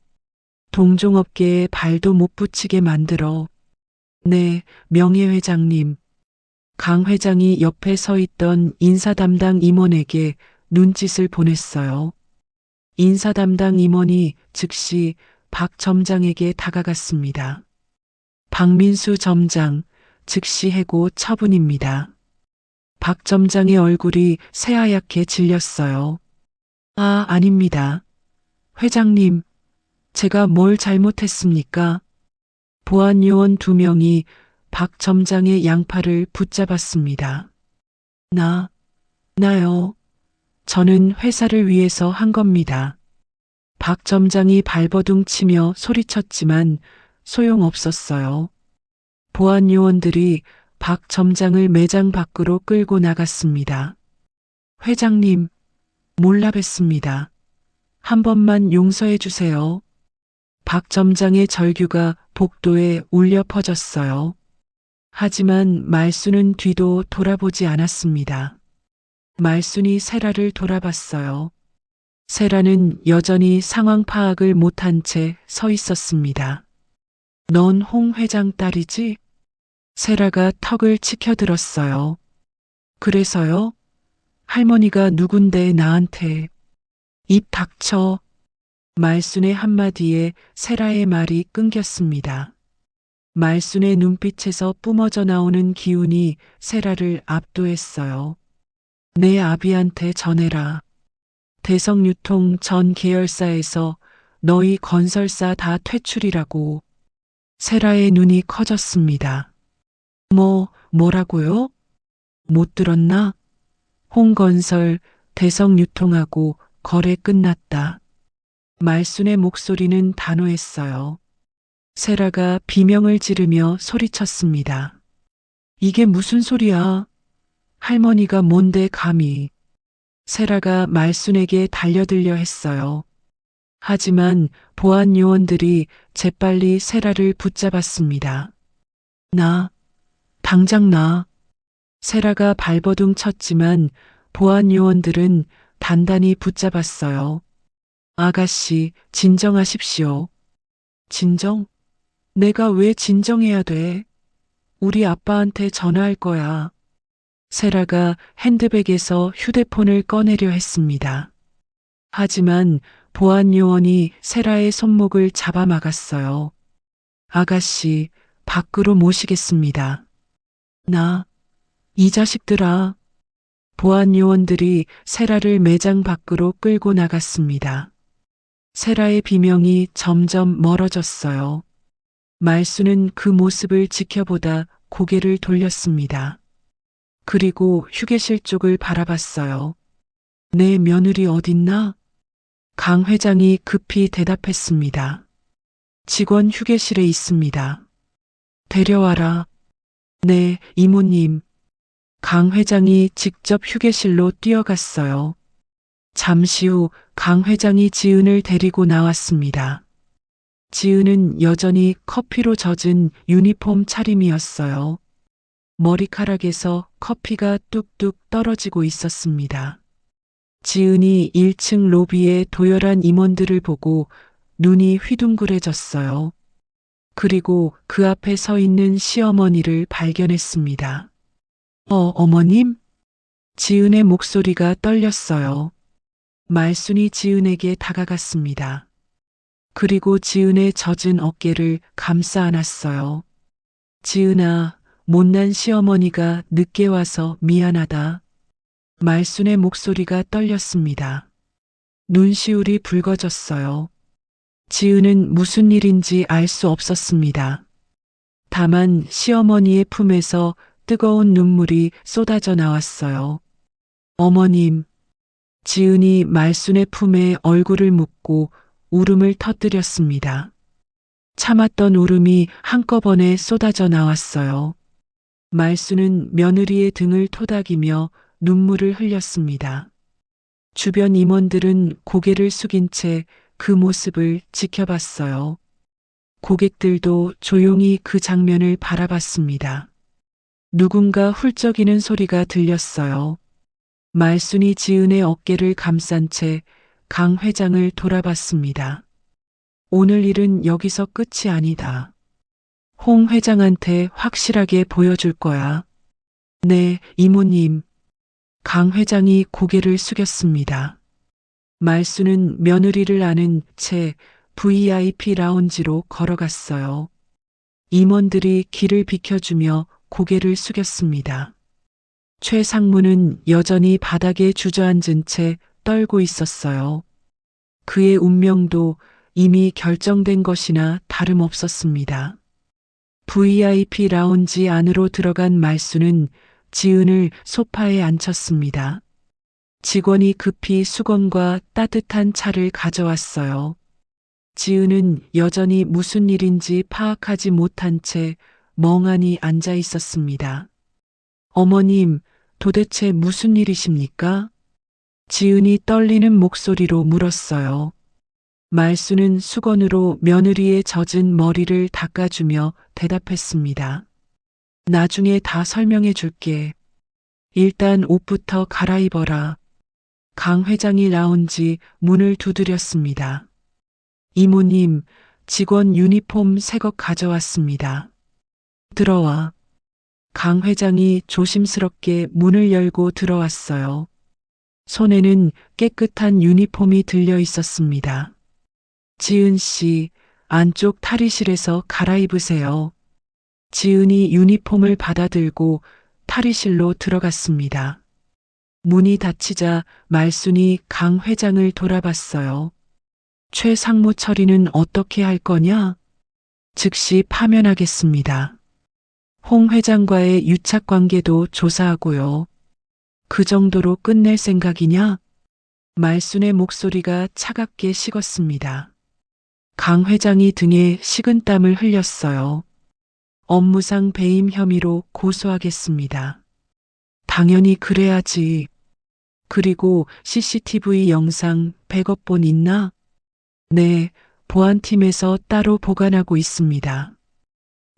동종업계에 발도 못 붙이게 만들어. 네, 명예회장님. 강 회장이 옆에 서 있던 인사 담당 임원에게 눈짓을 보냈어요. 인사 담당 임원이 즉시 박 점장에게 다가갔습니다. 박민수 점장, 즉시 해고 처분입니다. 박 점장의 얼굴이 새하얗게 질렸어요. 아닙니다. 회장님, 제가 뭘 잘못했습니까? 보안 요원 2명이 박 점장의 양팔을 붙잡았습니다. 나요. 저는 회사를 위해서 한 겁니다. 박 점장이 발버둥 치며 소리쳤지만 소용없었어요. 보안 요원들이 박 점장을 매장 밖으로 끌고 나갔습니다. 회장님, 몰라 뵀습니다. 한 번만 용서해 주세요. 박 점장의 절규가 복도에 울려 퍼졌어요. 하지만 말순은 뒤도 돌아보지 않았습니다. 말순이 세라를 돌아봤어요. 세라는 여전히 상황 파악을 못한 채 서 있었습니다. 넌 홍 회장 딸이지? 세라가 턱을 치켜들었어요. 그래서요? 할머니가 누군데 나한테. 입 닥쳐. 말순의 한마디에 세라의 말이 끊겼습니다. 말순의 눈빛에서 뿜어져 나오는 기운이 세라를 압도했어요. 내 아비한테 전해라. 대성유통 전 계열사에서 너희 건설사 다 퇴출이라고. 세라의 눈이 커졌습니다. 뭐라고요? 못 들었나? 홍건설, 대성유통하고 거래 끝났다. 말순의 목소리는 단호했어요. 세라가 비명을 지르며 소리쳤습니다. 이게 무슨 소리야? 할머니가 뭔데 감히. 세라가 말순에게 달려들려 했어요. 하지만 보안 요원들이 재빨리 세라를 붙잡았습니다. 당장 나. 세라가 발버둥 쳤지만 보안 요원들은 단단히 붙잡았어요. 아가씨, 진정하십시오. 진정? 내가 왜 진정해야 돼? 우리 아빠한테 전화할 거야. 세라가 핸드백에서 휴대폰을 꺼내려 했습니다. 하지만 보안 요원이 세라의 손목을 잡아 막았어요. 아가씨, 밖으로 모시겠습니다. 이 자식들아. 보안 요원들이 세라를 매장 밖으로 끌고 나갔습니다. 세라의 비명이 점점 멀어졌어요. 말수는 그 모습을 지켜보다 고개를 돌렸습니다. 그리고 휴게실 쪽을 바라봤어요. 내 며느리 어딨나? 강 회장이 급히 대답했습니다. 직원 휴게실에 있습니다. 데려와라. 네, 이모님. 강 회장이 직접 휴게실로 뛰어갔어요. 잠시 후 강 회장이 지은을 데리고 나왔습니다. 지은은 여전히 커피로 젖은 유니폼 차림이었어요. 머리카락에서 커피가 뚝뚝 떨어지고 있었습니다. 지은이 1층 로비에 도열한 임원들을 보고 눈이 휘둥그레졌어요. 그리고 그 앞에 서 있는 시어머니를 발견했습니다. 어머님? 지은의 목소리가 떨렸어요. 말순이 지은에게 다가갔습니다. 그리고 지은의 젖은 어깨를 감싸 안았어요. 지은아, 못난 시어머니가 늦게 와서 미안하다. 말순의 목소리가 떨렸습니다. 눈시울이 붉어졌어요. 지은은 무슨 일인지 알 수 없었습니다. 다만 시어머니의 품에서 뜨거운 눈물이 쏟아져 나왔어요. 어머님, 지은이 말순의 품에 얼굴을 묻고 울음을 터뜨렸습니다. 참았던 울음이 한꺼번에 쏟아져 나왔어요. 말순은 며느리의 등을 토닥이며 눈물을 흘렸습니다. 주변 임원들은 고개를 숙인 채 그 모습을 지켜봤어요. 고객들도 조용히 그 장면을 바라봤습니다. 누군가 훌쩍이는 소리가 들렸어요. 말순이 지은의 어깨를 감싼 채 강 회장을 돌아봤습니다. 오늘 일은 여기서 끝이 아니다. 홍 회장한테 확실하게 보여줄 거야. 네, 이모님. 강 회장이 고개를 숙였습니다. 말수는 며느리를 안은 채 VIP 라운지로 걸어갔어요. 임원들이 길을 비켜주며 고개를 숙였습니다. 최 상무는 여전히 바닥에 주저앉은 채 떨고 있었어요. 그의 운명도 이미 결정된 것이나 다름없었습니다. VIP 라운지 안으로 들어간 말수는 지은을 소파에 앉혔습니다. 직원이 급히 수건과 따뜻한 차를 가져왔어요. 지은은 여전히 무슨 일인지 파악하지 못한 채 멍하니 앉아 있었습니다. 어머님, 도대체 무슨 일이십니까? 지은이 떨리는 목소리로 물었어요. 말수는 수건으로 며느리의 젖은 머리를 닦아주며 대답했습니다. 나중에 다 설명해 줄게. 일단 옷부터 갈아입어라. 강 회장이 라운지 문을 두드렸습니다. 이모님, 직원 유니폼 새것 가져왔습니다. 들어와. 강 회장이 조심스럽게 문을 열고 들어왔어요. 손에는 깨끗한 유니폼이 들려 있었습니다. 지은 씨, 안쪽 탈의실에서 갈아입으세요. 지은이 유니폼을 받아들고 탈의실로 들어갔습니다. 문이 닫히자 말순이 강 회장을 돌아봤어요. 최 상무 처리는 어떻게 할 거냐? 즉시 파면하겠습니다. 홍 회장과의 유착 관계도 조사하고요. 그 정도로 끝낼 생각이냐? 말순의 목소리가 차갑게 식었습니다. 강 회장이 등에 식은땀을 흘렸어요. 업무상 배임 혐의로 고소하겠습니다. 당연히 그래야지. 그리고 CCTV 영상 백업본 있나? 네, 보안팀에서 따로 보관하고 있습니다.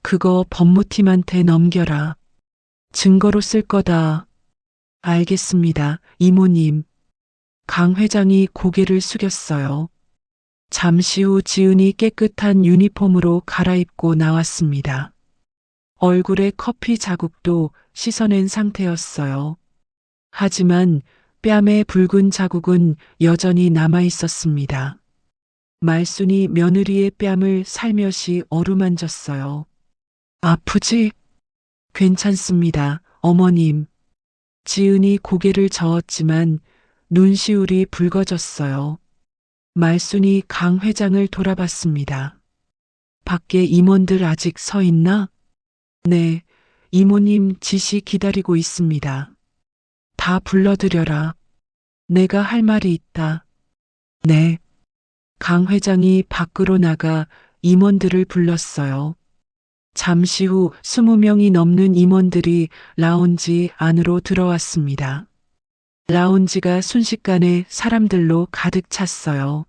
그거 법무팀한테 넘겨라. 증거로 쓸 거다. 알겠습니다, 이모님. 강 회장이 고개를 숙였어요. 잠시 후 지은이 깨끗한 유니폼으로 갈아입고 나왔습니다. 얼굴에 커피 자국도 씻어낸 상태였어요. 하지만 뺨에 붉은 자국은 여전히 남아 있었습니다. 말순이 며느리의 뺨을 살며시 어루만졌어요. 아프지? 괜찮습니다, 어머님. 지은이 고개를 저었지만 눈시울이 붉어졌어요. 말순이 강 회장을 돌아봤습니다. 밖에 임원들 아직 서 있나? 네, 이모님 지시 기다리고 있습니다. 다 불러들여라. 내가 할 말이 있다. 네. 강 회장이 밖으로 나가 임원들을 불렀어요. 잠시 후 20명이 넘는 임원들이 라운지 안으로 들어왔습니다. 라운지가 순식간에 사람들로 가득 찼어요.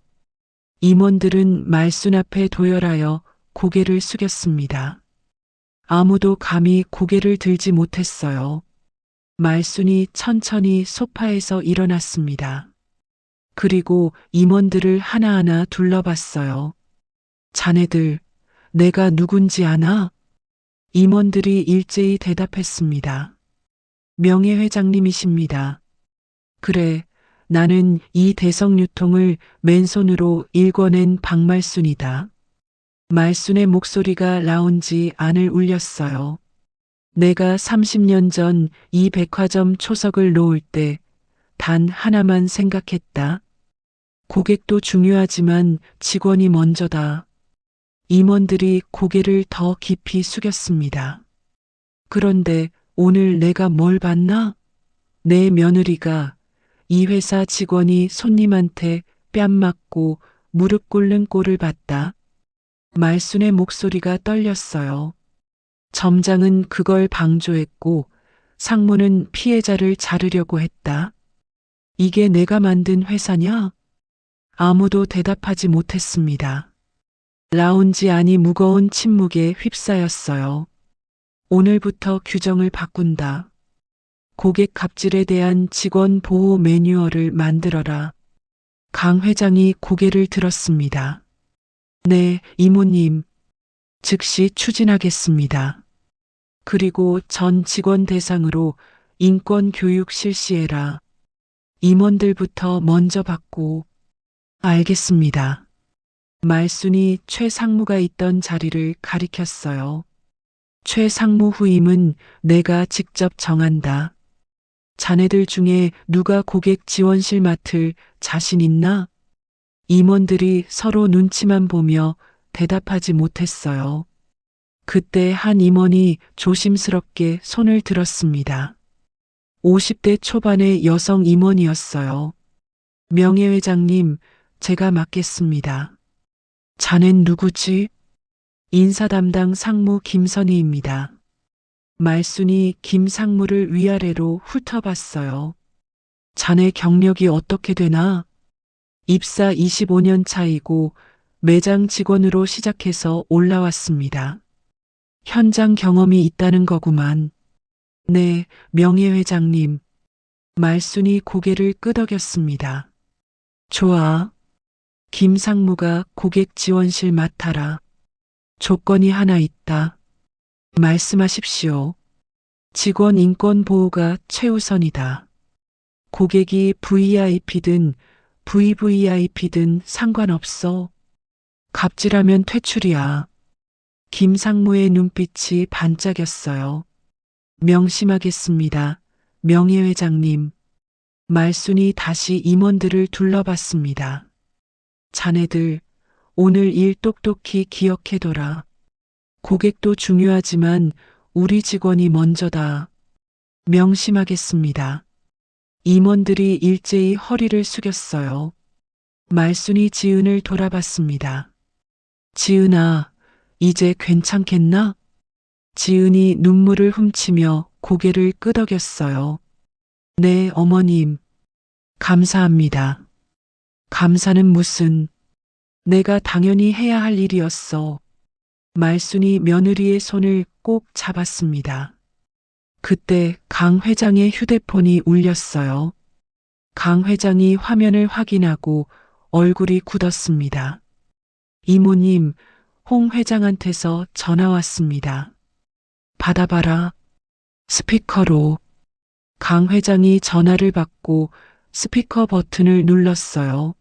임원들은 말순 앞에 도열하여 고개를 숙였습니다. 아무도 감히 고개를 들지 못했어요. 말순이 천천히 소파에서 일어났습니다. 그리고 임원들을 하나하나 둘러봤어요. 자네들, 내가 누군지 아나? 임원들이 일제히 대답했습니다. 명예회장님이십니다. 그래, 나는 이 대성유통을 맨손으로 일궈낸 박말순이다. 말순의 목소리가 라운지 안을 울렸어요. 내가 30년 전 이 백화점 초석을 놓을 때 단 하나만 생각했다. 고객도 중요하지만 직원이 먼저다. 임원들이 고개를 더 깊이 숙였습니다. 그런데 오늘 내가 뭘 봤나? 내 며느리가 이 회사 직원이 손님한테 뺨 맞고 무릎 꿇는 꼴을 봤다. 말순의 목소리가 떨렸어요. 점장은 그걸 방조했고 상무는 피해자를 자르려고 했다. 이게 내가 만든 회사냐? 아무도 대답하지 못했습니다. 라운지 안이 무거운 침묵에 휩싸였어요. 오늘부터 규정을 바꾼다. 고객 갑질에 대한 직원 보호 매뉴얼을 만들어라. 강 회장이 고개를 들었습니다. 네, 이모님. 즉시 추진하겠습니다. 그리고 전 직원 대상으로 인권 교육 실시해라. 임원들부터 먼저 받고. 알겠습니다. 말순이 최 상무가 있던 자리를 가리켰어요. 최 상무 후임은 내가 직접 정한다. 자네들 중에 누가 고객 지원실 맡을 자신 있나? 임원들이 서로 눈치만 보며 대답하지 못했어요. 그때 한 임원이 조심스럽게 손을 들었습니다. 50대 초반의 여성 임원이었어요. 명예회장님, 제가 맡겠습니다. 자넨 누구지? 인사 담당 상무 김선희입니다. 말순이 김 상무를 위아래로 훑어봤어요. 자네 경력이 어떻게 되나? 입사 25년 차이고 매장 직원으로 시작해서 올라왔습니다. 현장 경험이 있다는 거구만. 네, 명예회장님. 말순이 고개를 끄덕였습니다. 좋아. 김 상무가 고객 지원실 맡아라. 조건이 하나 있다. 말씀하십시오. 직원 인권 보호가 최우선이다. 고객이 VIP든 VVIP든 상관없어. 갑질하면 퇴출이야. 김 상무의 눈빛이 반짝였어요. 명심하겠습니다. 명예회장님. 말순이 다시 임원들을 둘러봤습니다. 자네들, 오늘 일 똑똑히 기억해둬라. 고객도 중요하지만 우리 직원이 먼저다. 명심하겠습니다. 임원들이 일제히 허리를 숙였어요. 말순이 지은을 돌아봤습니다. 지은아, 이제 괜찮겠나? 지은이 눈물을 훔치며 고개를 끄덕였어요. 네, 어머님. 감사합니다. 감사는 무슨. 내가 당연히 해야 할 일이었어. 말순이 며느리의 손을 꼭 잡았습니다. 그때 강 회장의 휴대폰이 울렸어요. 강 회장이 화면을 확인하고 얼굴이 굳었습니다. 이모님, 홍 회장한테서 전화 왔습니다. 받아봐라. 스피커로. 강 회장이 전화를 받고 스피커 버튼을 눌렀어요.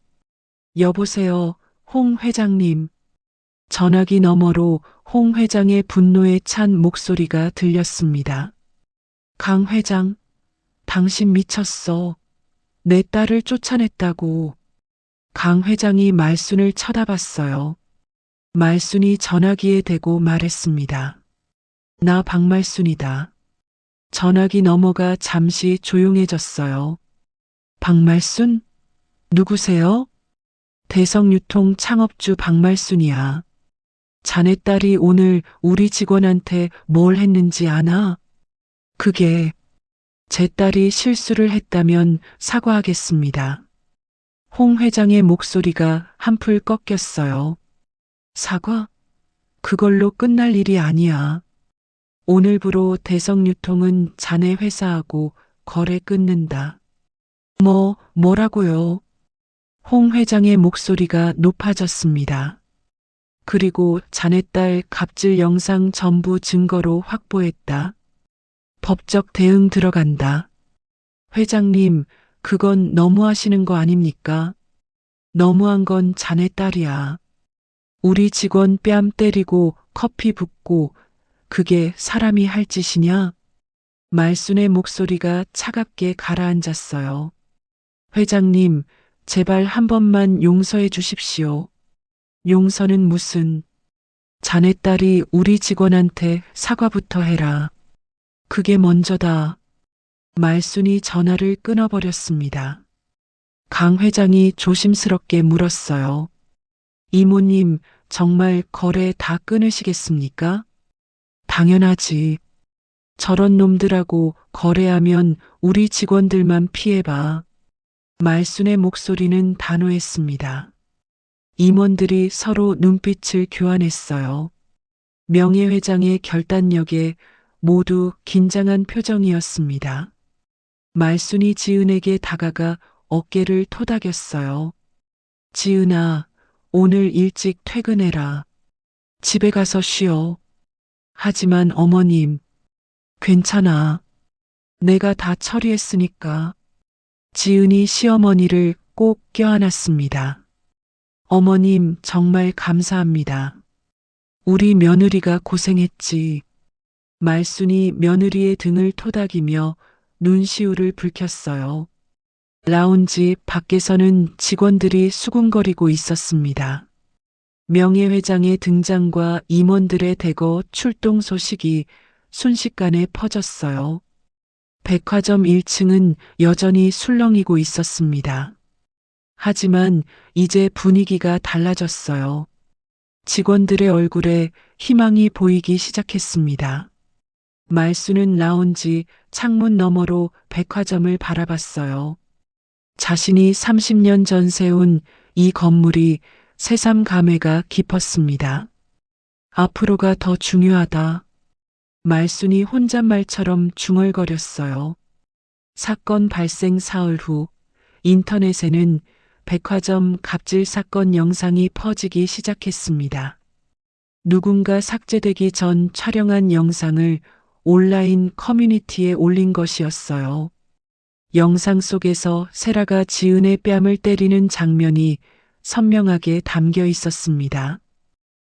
여보세요, 홍 회장님. 전화기 너머로 홍 회장의 분노에 찬 목소리가 들렸습니다. 강 회장, 당신 미쳤어. 내 딸을 쫓아냈다고. 강 회장이 말순을 쳐다봤어요. 말순이 전화기에 대고 말했습니다. 나 박말순이다. 전화기 너머가 잠시 조용해졌어요. 박말순? 누구세요? 대성유통 창업주 박말순이야. 자네 딸이 오늘 우리 직원한테 뭘 했는지 아나? 그게 제 딸이 실수를 했다면 사과하겠습니다. 홍 회장의 목소리가 한풀 꺾였어요. 사과? 그걸로 끝날 일이 아니야. 오늘부로 대성유통은 자네 회사하고 거래 끊는다. 뭐라고요? 홍 회장의 목소리가 높아졌습니다. 그리고 자네 딸 갑질 영상 전부 증거로 확보했다. 법적 대응 들어간다. 회장님, 그건 너무하시는 거 아닙니까? 너무한 건 자네 딸이야. 우리 직원 뺨 때리고 커피 붓고 그게 사람이 할 짓이냐? 말순의 목소리가 차갑게 가라앉았어요. 회장님, 제발 한 번만 용서해 주십시오. 용서는 무슨. 자네 딸이 우리 직원한테 사과부터 해라. 그게 먼저다. 말순이 전화를 끊어버렸습니다. 강 회장이 조심스럽게 물었어요. 이모님, 정말 거래 다 끊으시겠습니까? 당연하지. 저런 놈들하고 거래하면 우리 직원들만 피해봐. 말순의 목소리는 단호했습니다. 임원들이 서로 눈빛을 교환했어요. 명예회장의 결단력에 모두 긴장한 표정이었습니다. 말순이 지은에게 다가가 어깨를 토닥였어요. 지은아, 오늘 일찍 퇴근해라. 집에 가서 쉬어. 하지만 어머님, 괜찮아. 내가 다 처리했으니까. 지은이 시어머니를 꼭 껴안았습니다. 어머님, 정말 감사합니다. 우리 며느리가 고생했지. 말순이 며느리의 등을 토닥이며 눈시울을 붉혔어요. 라운지 밖에서는 직원들이 수군거리고 있었습니다. 명예회장의 등장과 임원들의 대거 출동 소식이 순식간에 퍼졌어요. 백화점 1층은 여전히 술렁이고 있었습니다. 하지만 이제 분위기가 달라졌어요. 직원들의 얼굴에 희망이 보이기 시작했습니다. 말순은 라운지 창문 너머로 백화점을 바라봤어요. 자신이 30년 전 세운 이 건물이 새삼 감회가 깊었습니다. 앞으로가 더 중요하다. 말순이 혼잣말처럼 중얼거렸어요. 사건 발생 사흘 후 인터넷에는 백화점 갑질 사건 영상이 퍼지기 시작했습니다. 누군가 삭제되기 전 촬영한 영상을 온라인 커뮤니티에 올린 것이었어요. 영상 속에서 세라가 지은의 뺨을 때리는 장면이 선명하게 담겨 있었습니다.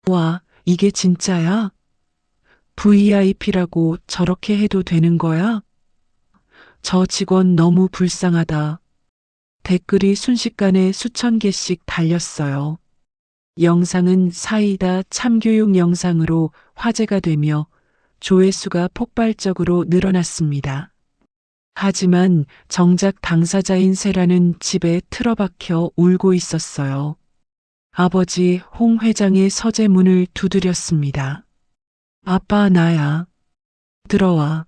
와, 이게 진짜야? VIP라고 저렇게 해도 되는 거야? 저 직원 너무 불쌍하다. 댓글이 순식간에 수천 개씩 달렸어요. 영상은 사이다 참교육 영상으로 화제가 되며 조회수가 폭발적으로 늘어났습니다. 하지만 정작 당사자인 세라는 집에 틀어박혀 울고 있었어요. 아버지 홍 회장의 서재 문을 두드렸습니다. 아빠, 나야. 들어와.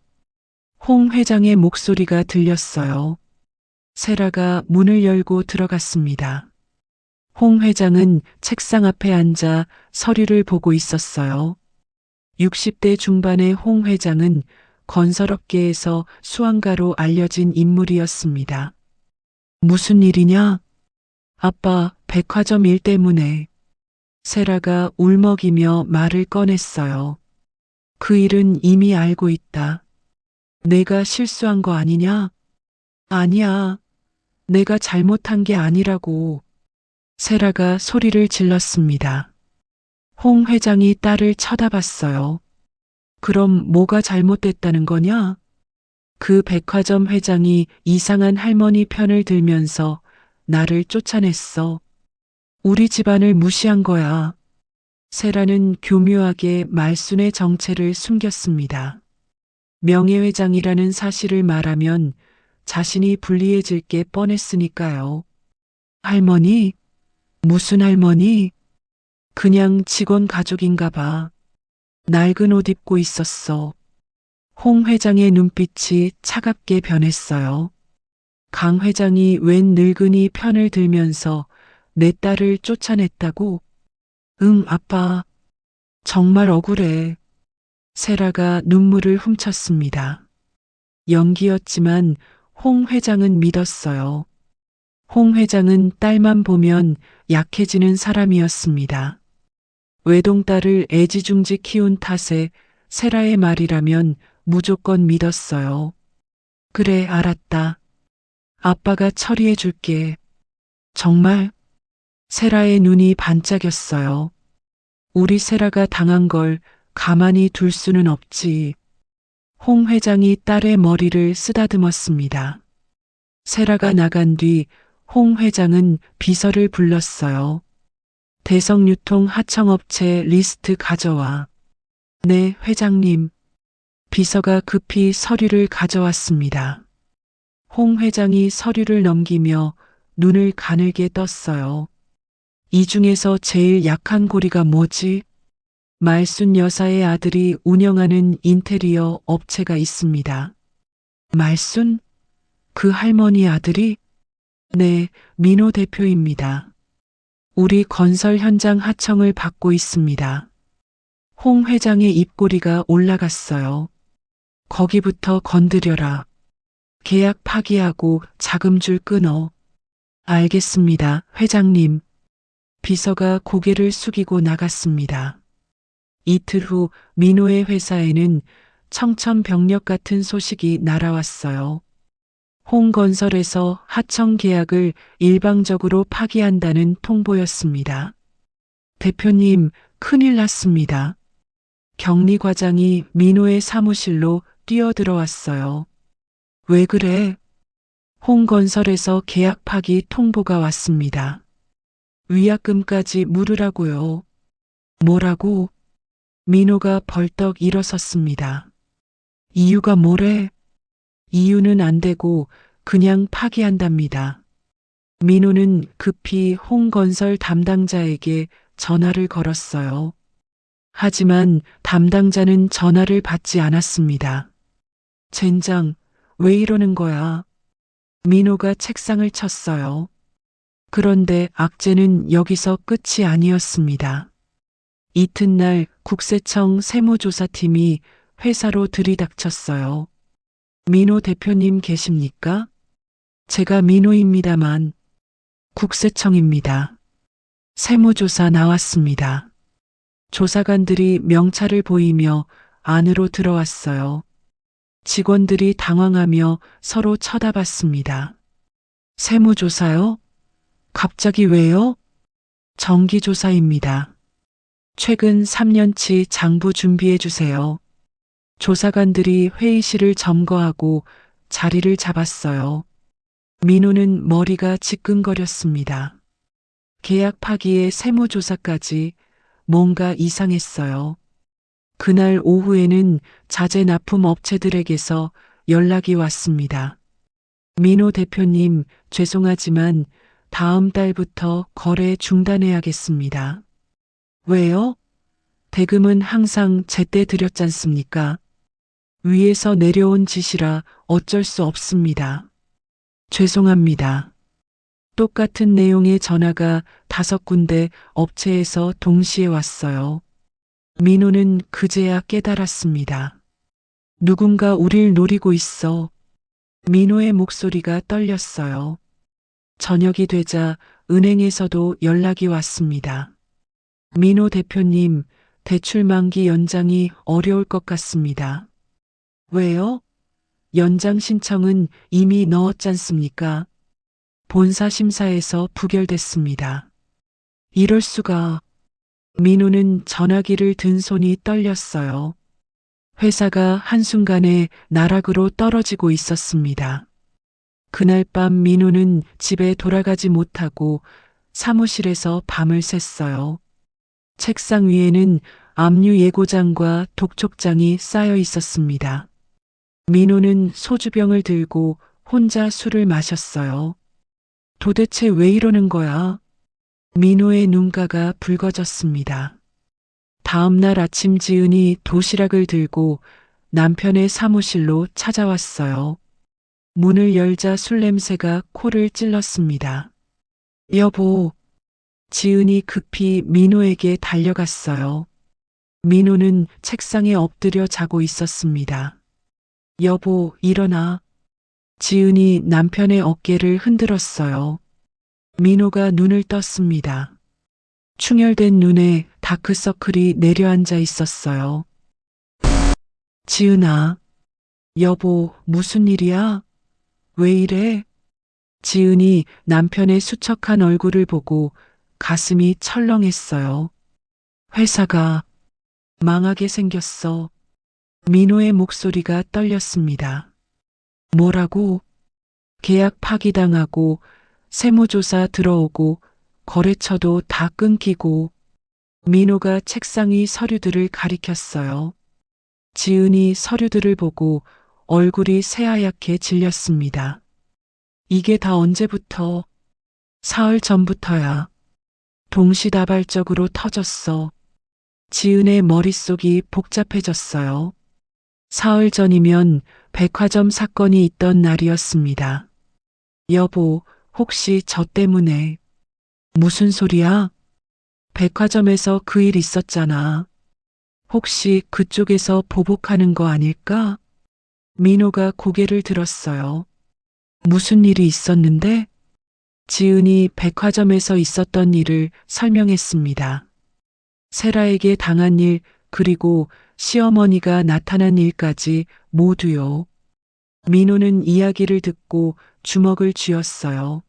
홍 회장의 목소리가 들렸어요. 세라가 문을 열고 들어갔습니다. 홍 회장은 책상 앞에 앉아 서류를 보고 있었어요. 60대 중반의 홍 회장은 건설업계에서 수완가로 알려진 인물이었습니다. 무슨 일이냐? 아빠, 백화점 일 때문에. 세라가 울먹이며 말을 꺼냈어요. 그 일은 이미 알고 있다. 내가 실수한 거 아니냐? 아니야. 내가 잘못한 게 아니라고. 세라가 소리를 질렀습니다. 홍 회장이 딸을 쳐다봤어요. 그럼 뭐가 잘못됐다는 거냐? 그 백화점 회장이 이상한 할머니 편을 들면서 나를 쫓아냈어. 우리 집안을 무시한 거야. 세라는 교묘하게 말순의 정체를 숨겼습니다. 명예회장이라는 사실을 말하면 자신이 불리해질 게 뻔했으니까요. 할머니? 무슨 할머니? 그냥 직원 가족인가 봐. 낡은 옷 입고 있었어. 홍 회장의 눈빛이 차갑게 변했어요. 강 회장이 웬 늙은이 편을 들면서 내 딸을 쫓아냈다고? 응, 아빠. 정말 억울해. 세라가 눈물을 훔쳤습니다. 연기였지만 홍 회장은 믿었어요. 홍 회장은 딸만 보면 약해지는 사람이었습니다. 외동딸을 애지중지 키운 탓에 세라의 말이라면 무조건 믿었어요. 그래, 알았다. 아빠가 처리해 줄게. 정말? 세라의 눈이 반짝였어요. 우리 세라가 당한 걸 가만히 둘 수는 없지. 홍 회장이 딸의 머리를 쓰다듬었습니다. 세라가 나간 뒤 홍 회장은 비서를 불렀어요. 대성유통 하청업체 리스트 가져와. 네, 회장님. 비서가 급히 서류를 가져왔습니다. 홍 회장이 서류를 넘기며 눈을 가늘게 떴어요. 이 중에서 제일 약한 고리가 뭐지? 말순 여사의 아들이 운영하는 인테리어 업체가 있습니다. 말순? 그 할머니 아들이? 네, 민호 대표입니다. 우리 건설 현장 하청을 받고 있습니다. 홍 회장의 입꼬리가 올라갔어요. 거기부터 건드려라. 계약 파기하고 자금줄 끊어. 알겠습니다, 회장님. 비서가 고개를 숙이고 나갔습니다. 이틀 후 민호의 회사에는 청천벽력 같은 소식이 날아왔어요. 홍건설에서 하청 계약을 일방적으로 파기한다는 통보였습니다. 대표님, 큰일 났습니다. 경리 과장이 민호의 사무실로 뛰어들어왔어요. 왜 그래? 홍건설에서 계약 파기 통보가 왔습니다. 위약금까지 물으라고요. 뭐라고? 민호가 벌떡 일어섰습니다. 이유가 뭐래? 이유는 안 되고 그냥 파기한답니다. 민호는 급히 홍건설 담당자에게 전화를 걸었어요. 하지만 담당자는 전화를 받지 않았습니다. 젠장, 왜 이러는 거야? 민호가 책상을 쳤어요. 그런데 악재는 여기서 끝이 아니었습니다. 이튿날 국세청 세무조사팀이 회사로 들이닥쳤어요. 민호 대표님 계십니까? 제가 민호입니다만. 국세청입니다. 세무조사 나왔습니다. 조사관들이 명찰을 보이며 안으로 들어왔어요. 직원들이 당황하며 서로 쳐다봤습니다. 세무조사요? 갑자기 왜요? 정기조사입니다. 최근 3년치 장부 준비해 주세요. 조사관들이 회의실을 점거하고 자리를 잡았어요. 민호는 머리가 지끈거렸습니다. 계약 파기에 세무조사까지 뭔가 이상했어요. 그날 오후에는 자재 납품 업체들에게서 연락이 왔습니다. 민호 대표님, 죄송하지만 다음 달부터 거래 중단해야겠습니다. 왜요? 대금은 항상 제때 드렸잖습니까? 위에서 내려온 지시라 어쩔 수 없습니다. 죄송합니다. 똑같은 내용의 전화가 5군데 업체에서 동시에 왔어요. 민호는 그제야 깨달았습니다. 누군가 우릴 노리고 있어. 민호의 목소리가 떨렸어요. 저녁이 되자 은행에서도 연락이 왔습니다. 민호 대표님, 대출 만기 연장이 어려울 것 같습니다. 왜요? 연장 신청은 이미 넣었잖습니까? 본사 심사에서 부결됐습니다. 이럴 수가. 민호는 전화기를 든 손이 떨렸어요. 회사가 한순간에 나락으로 떨어지고 있었습니다. 그날 밤 민호는 집에 돌아가지 못하고 사무실에서 밤을 샜어요. 책상 위에는 압류 예고장과 독촉장이 쌓여 있었습니다. 민호는 소주병을 들고 혼자 술을 마셨어요. 도대체 왜 이러는 거야? 민호의 눈가가 붉어졌습니다. 다음 날 아침 지은이 도시락을 들고 남편의 사무실로 찾아왔어요. 문을 열자 술 냄새가 코를 찔렀습니다. 여보, 지은이 급히 민호에게 달려갔어요. 민호는 책상에 엎드려 자고 있었습니다. 여보, 일어나. 지은이 남편의 어깨를 흔들었어요. 민호가 눈을 떴습니다. 충혈된 눈에 다크서클이 내려앉아 있었어요. 지은아, 여보, 무슨 일이야? 왜 이래? 지은이 남편의 수척한 얼굴을 보고 가슴이 철렁했어요. 회사가 망하게 생겼어. 민호의 목소리가 떨렸습니다. 뭐라고? 계약 파기당하고 세무조사 들어오고 거래처도 다 끊기고. 민호가 책상 위 서류들을 가리켰어요. 지은이 서류들을 보고 얼굴이 새하얗게 질렸습니다. 이게 다 언제부터? 사흘 전부터야. 동시다발적으로 터졌어. 지은의 머릿속이 복잡해졌어요. 사흘 전이면 백화점 사건이 있던 날이었습니다. 여보, 혹시 저 때문에? 무슨 소리야? 백화점에서 그 일 있었잖아. 혹시 그쪽에서 보복하는 거 아닐까? 민호가 고개를 들었어요. 무슨 일이 있었는데? 지은이 백화점에서 있었던 일을 설명했습니다. 세라에게 당한 일, 그리고 시어머니가 나타난 일까지 모두요. 민호는 이야기를 듣고 주먹을 쥐었어요.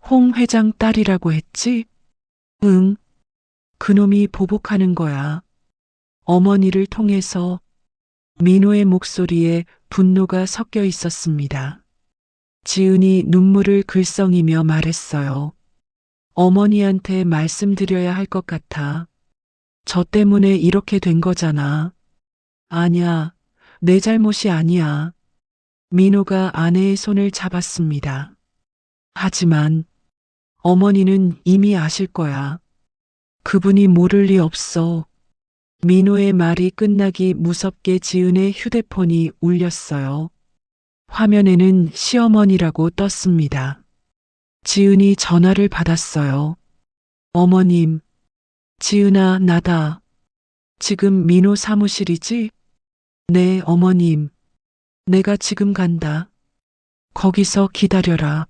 홍 회장 딸이라고 했지? 응. 그놈이 보복하는 거야. 어머니를 통해서. 민호의 목소리에 분노가 섞여 있었습니다. 지은이 눈물을 글썽이며 말했어요. 어머니한테 말씀드려야 할 것 같아. 저 때문에 이렇게 된 거잖아. 아니야, 내 잘못이 아니야. 민호가 아내의 손을 잡았습니다. 하지만 어머니는 이미 아실 거야. 그분이 모를 리 없어. 민호의 말이 끝나기 무섭게 지은의 휴대폰이 울렸어요. 화면에는 시어머니라고 떴습니다. 지은이 전화를 받았어요. 어머님, 지은아, 나다. 지금 민호 사무실이지? 네, 어머님. 내가 지금 간다. 거기서 기다려라.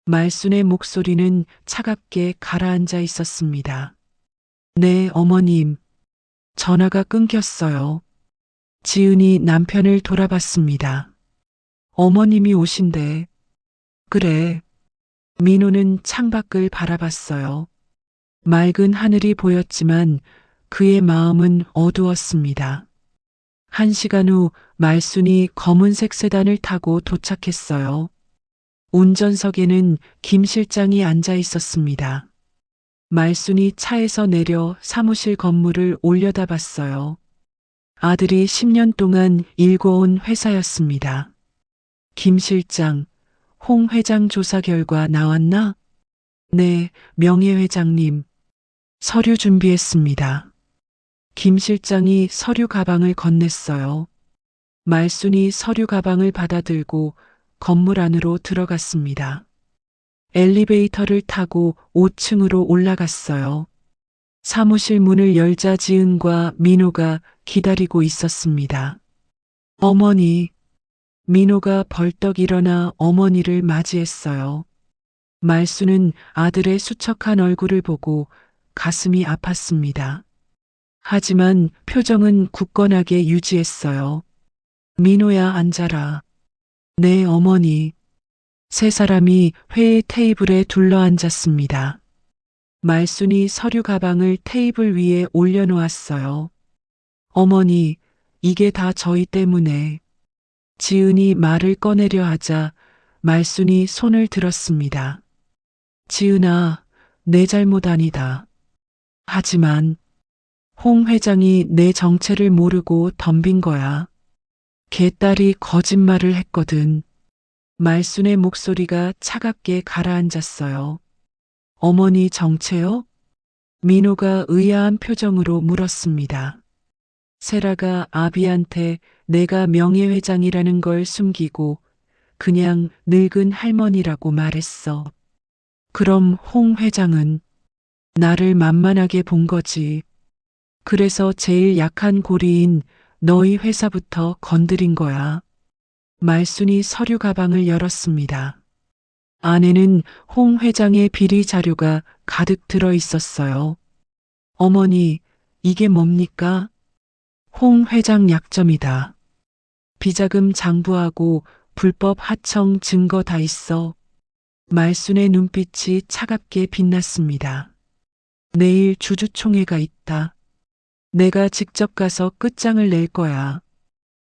말순의 목소리는 차갑게 가라앉아 있었습니다. 네, 어머님. 전화가 끊겼어요. 지은이 남편을 돌아봤습니다. 어머님이 오신대. 그래. 민호는 창밖을 바라봤어요. 맑은 하늘이 보였지만 그의 마음은 어두웠습니다. 1시간 후 말순이 검은색 세단을 타고 도착했어요. 운전석에는 김 실장이 앉아 있었습니다. 말순이 차에서 내려 사무실 건물을 올려다봤어요. 아들이 10년 동안 일궈온 회사였습니다. 김 실장, 홍 회장 조사 결과 나왔나? 네, 명예 회장님. 서류 준비했습니다. 김 실장이 서류 가방을 건넸어요. 말순이 서류 가방을 받아들고 건물 안으로 들어갔습니다. 엘리베이터를 타고 5층으로 올라갔어요. 사무실 문을 열자 지은과 민호가 기다리고 있었습니다. 어머니. 민호가 벌떡 일어나 어머니를 맞이했어요. 말순은 아들의 수척한 얼굴을 보고 가슴이 아팠습니다. 하지만 표정은 굳건하게 유지했어요. 민호야, 앉아라. 네, 어머니. 세 사람이 회의 테이블에 둘러앉았습니다. 말순이 서류 가방을 테이블 위에 올려놓았어요. 어머니, 이게 다 저희 때문에. 지은이 말을 꺼내려 하자 말순이 손을 들었습니다. 지은아, 내 잘못 아니다. 하지만 홍 회장이 내 정체를 모르고 덤빈 거야. 걔딸이 거짓말을 했거든. 말순의 목소리가 차갑게 가라앉았어요. 어머니 정체요? 민호가 의아한 표정으로 물었습니다. 세라가 아비한테 내가 명예회장이라는 걸 숨기고 그냥 늙은 할머니라고 말했어. 그럼 홍 회장은 나를 만만하게 본 거지. 그래서 제일 약한 고리인 너희 회사부터 건드린 거야. 말순이 서류 가방을 열었습니다. 안에는 홍 회장의 비리 자료가 가득 들어 있었어요. 어머니, 이게 뭡니까? 홍 회장 약점이다. 비자금 장부하고 불법 하청 증거 다 있어. 말순의 눈빛이 차갑게 빛났습니다. 내일 주주총회가 있다. 내가 직접 가서 끝장을 낼 거야.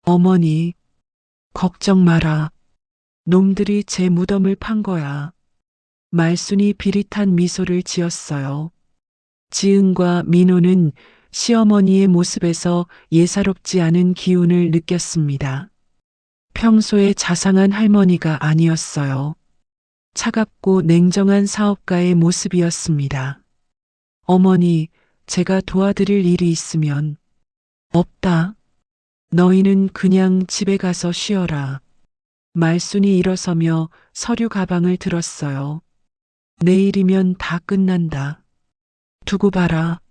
어머니, 걱정 마라. 놈들이 제 무덤을 판 거야. 말순이 비릿한 미소를 지었어요. 지은과 민호는 시어머니의 모습에서 예사롭지 않은 기운을 느꼈습니다. 평소에 자상한 할머니가 아니었어요. 차갑고 냉정한 사업가의 모습이었습니다. 어머니, 제가 도와드릴 일이 있으면. 없다. 너희는 그냥 집에 가서 쉬어라. 말순이 일어서며 서류 가방을 들었어요. 내일이면 다 끝난다. 두고 봐라.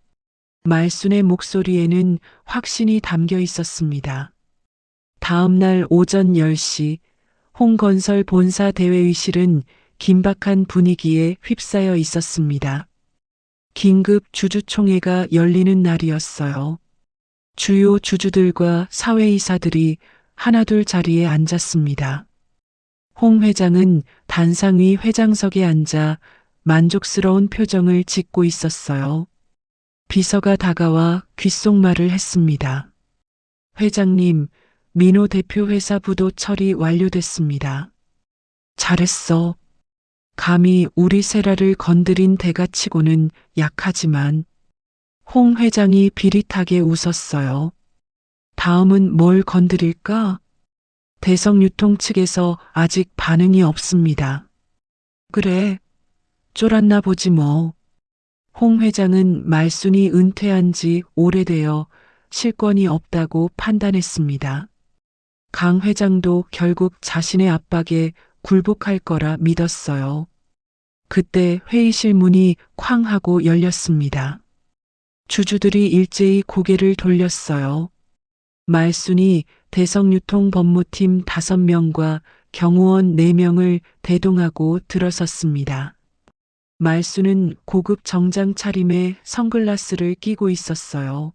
말순의 목소리에는 확신이 담겨 있었습니다. 다음 날 오전 10시 홍건설 본사 대회의실은 긴박한 분위기에 휩싸여 있었습니다. 긴급 주주총회가 열리는 날이었어요. 주요 주주들과 사회이사들이 하나둘 자리에 앉았습니다. 홍 회장은 단상 위 회장석에 앉아 만족스러운 표정을 짓고 있었어요. 비서가 다가와 귓속말을 했습니다. 회장님, 민호 대표 회사 부도 처리 완료됐습니다. 잘했어. 감히 우리 세라를 건드린 대가치고는 약하지만. 홍 회장이 비릿하게 웃었어요. 다음은 뭘 건드릴까? 대성유통 측에서 아직 반응이 없습니다. 그래, 쫄았나 보지 뭐. 홍 회장은 말순이 은퇴한 지 오래되어 실권이 없다고 판단했습니다. 강 회장도 결국 자신의 압박에 굴복할 거라 믿었어요. 그때 회의실 문이 쾅 하고 열렸습니다. 주주들이 일제히 고개를 돌렸어요. 말순이 대성유통 법무팀 5명과 경호원 4명을 대동하고 들어섰습니다. 말순은 고급 정장 차림에 선글라스를 끼고 있었어요.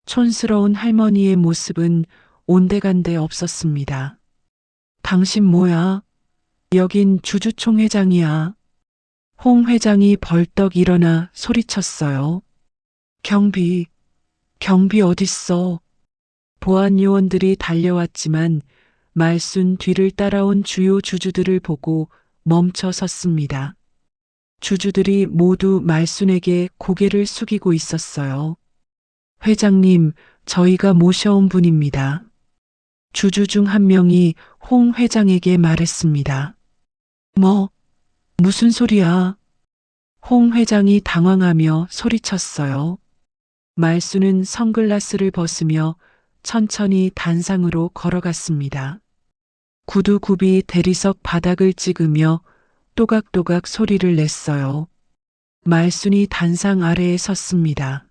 촌스러운 할머니의 모습은 온데간데 없었습니다. 당신 뭐야? 여긴 주주총회장이야. 홍 회장이 벌떡 일어나 소리쳤어요. 경비 어딨어? 보안 요원들이 달려왔지만 말순 뒤를 따라온 주요 주주들을 보고 멈춰 섰습니다. 주주들이 모두 말순에게 고개를 숙이고 있었어요. 회장님, 저희가 모셔온 분입니다. 주주 중 한 명이 홍 회장에게 말했습니다. 무슨 소리야? 홍 회장이 당황하며 소리쳤어요. 말순은 선글라스를 벗으며 천천히 단상으로 걸어갔습니다. 구두굽이 대리석 바닥을 찍으며 또각또각 소리를 냈어요. 말순이 단상 아래에 섰습니다.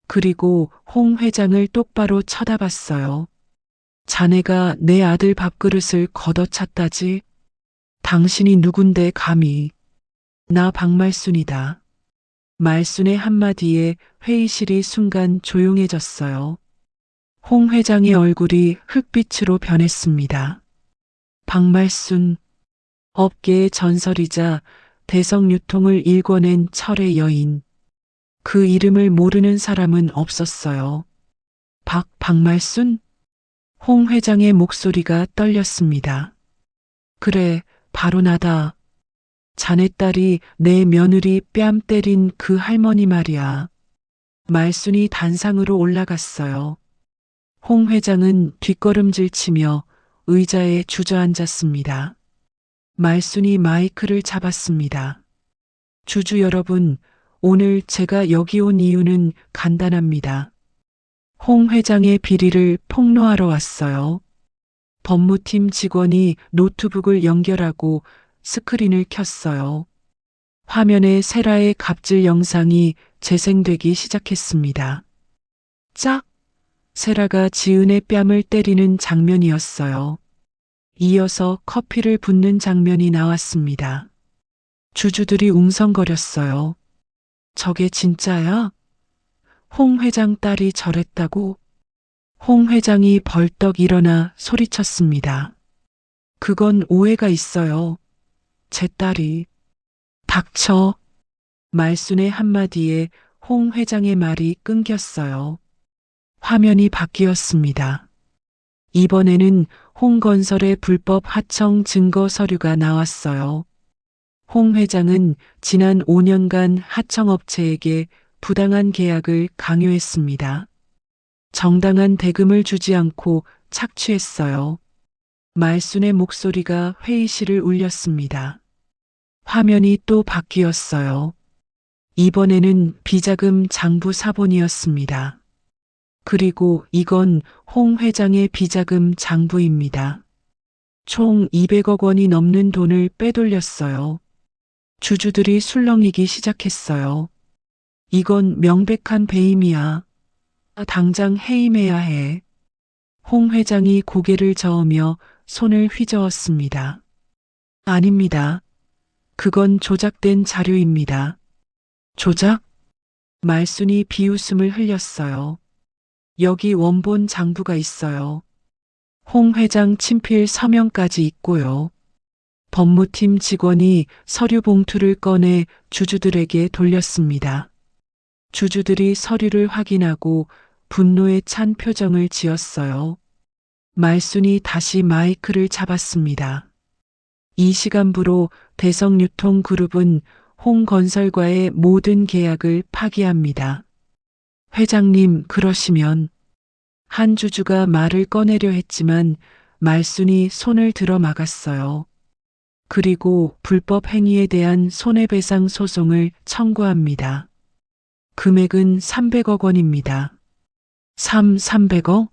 그리고 홍 회장을 똑바로 쳐다봤어요. 자네가 내 아들 밥그릇을 걷어찼다지? 당신이 누군데 감히. 나 박말순이다. 말순의 한마디에 회의실이 순간 조용해졌어요. 홍 회장의 얼굴이 흑빛으로 변했습니다. 박말순, 업계의 전설이자 대성유통을 일궈낸 철의 여인. 그 이름을 모르는 사람은 없었어요. 박말순? 홍 회장의 목소리가 떨렸습니다. 그래, 바로 나다. 자네 딸이 내 며느리 뺨 때린 그 할머니 말이야. 말순이 단상으로 올라갔어요. 홍 회장은 뒷걸음질 치며 의자에 주저앉았습니다. 말순이 마이크를 잡았습니다. 주주 여러분, 오늘 제가 여기 온 이유는 간단합니다. 홍 회장의 비리를 폭로하러 왔어요. 법무팀 직원이 노트북을 연결하고 스크린을 켰어요. 화면에 세라의 갑질 영상이 재생되기 시작했습니다. 짝! 세라가 지은의 뺨을 때리는 장면이었어요. 이어서 커피를 붓는 장면이 나왔습니다. 주주들이 웅성거렸어요. 저게 진짜야? 홍 회장 딸이 저랬다고? 홍 회장이 벌떡 일어나 소리쳤습니다. 그건 오해가 있어요. 제 딸이. 닥쳐. 말순의 한마디에 홍 회장의 말이 끊겼어요. 화면이 바뀌었습니다. 이번에는 홍건설의 불법 하청 증거 서류가 나왔어요. 홍 회장은 지난 5년간 하청업체에게 부당한 계약을 강요했습니다. 정당한 대금을 주지 않고 착취했어요. 말순의 목소리가 회의실을 울렸습니다. 화면이 또 바뀌었어요. 이번에는 비자금 장부 사본이었습니다. 그리고 이건 홍 회장의 비자금 장부입니다. 총 200억 원이 넘는 돈을 빼돌렸어요. 주주들이 술렁이기 시작했어요. 이건 명백한 배임이야. 당장 해임해야 해. 홍 회장이 고개를 저으며 손을 휘저었습니다. 아닙니다. 그건 조작된 자료입니다. 조작? 말순이 비웃음을 흘렸어요. 여기 원본 장부가 있어요. 홍 회장 친필 서명까지 있고요. 법무팀 직원이 서류 봉투를 꺼내 주주들에게 돌렸습니다. 주주들이 서류를 확인하고 분노에 찬 표정을 지었어요. 말순이 다시 마이크를 잡았습니다. 이 시간부로 대성유통그룹은 홍건설과의 모든 계약을 파기합니다. 회장님, 그러시면. 한 주주가 말을 꺼내려 했지만 말순이 손을 들어 막았어요. 그리고 불법 행위에 대한 손해배상 소송을 청구합니다. 금액은 300억 원입니다. 300억?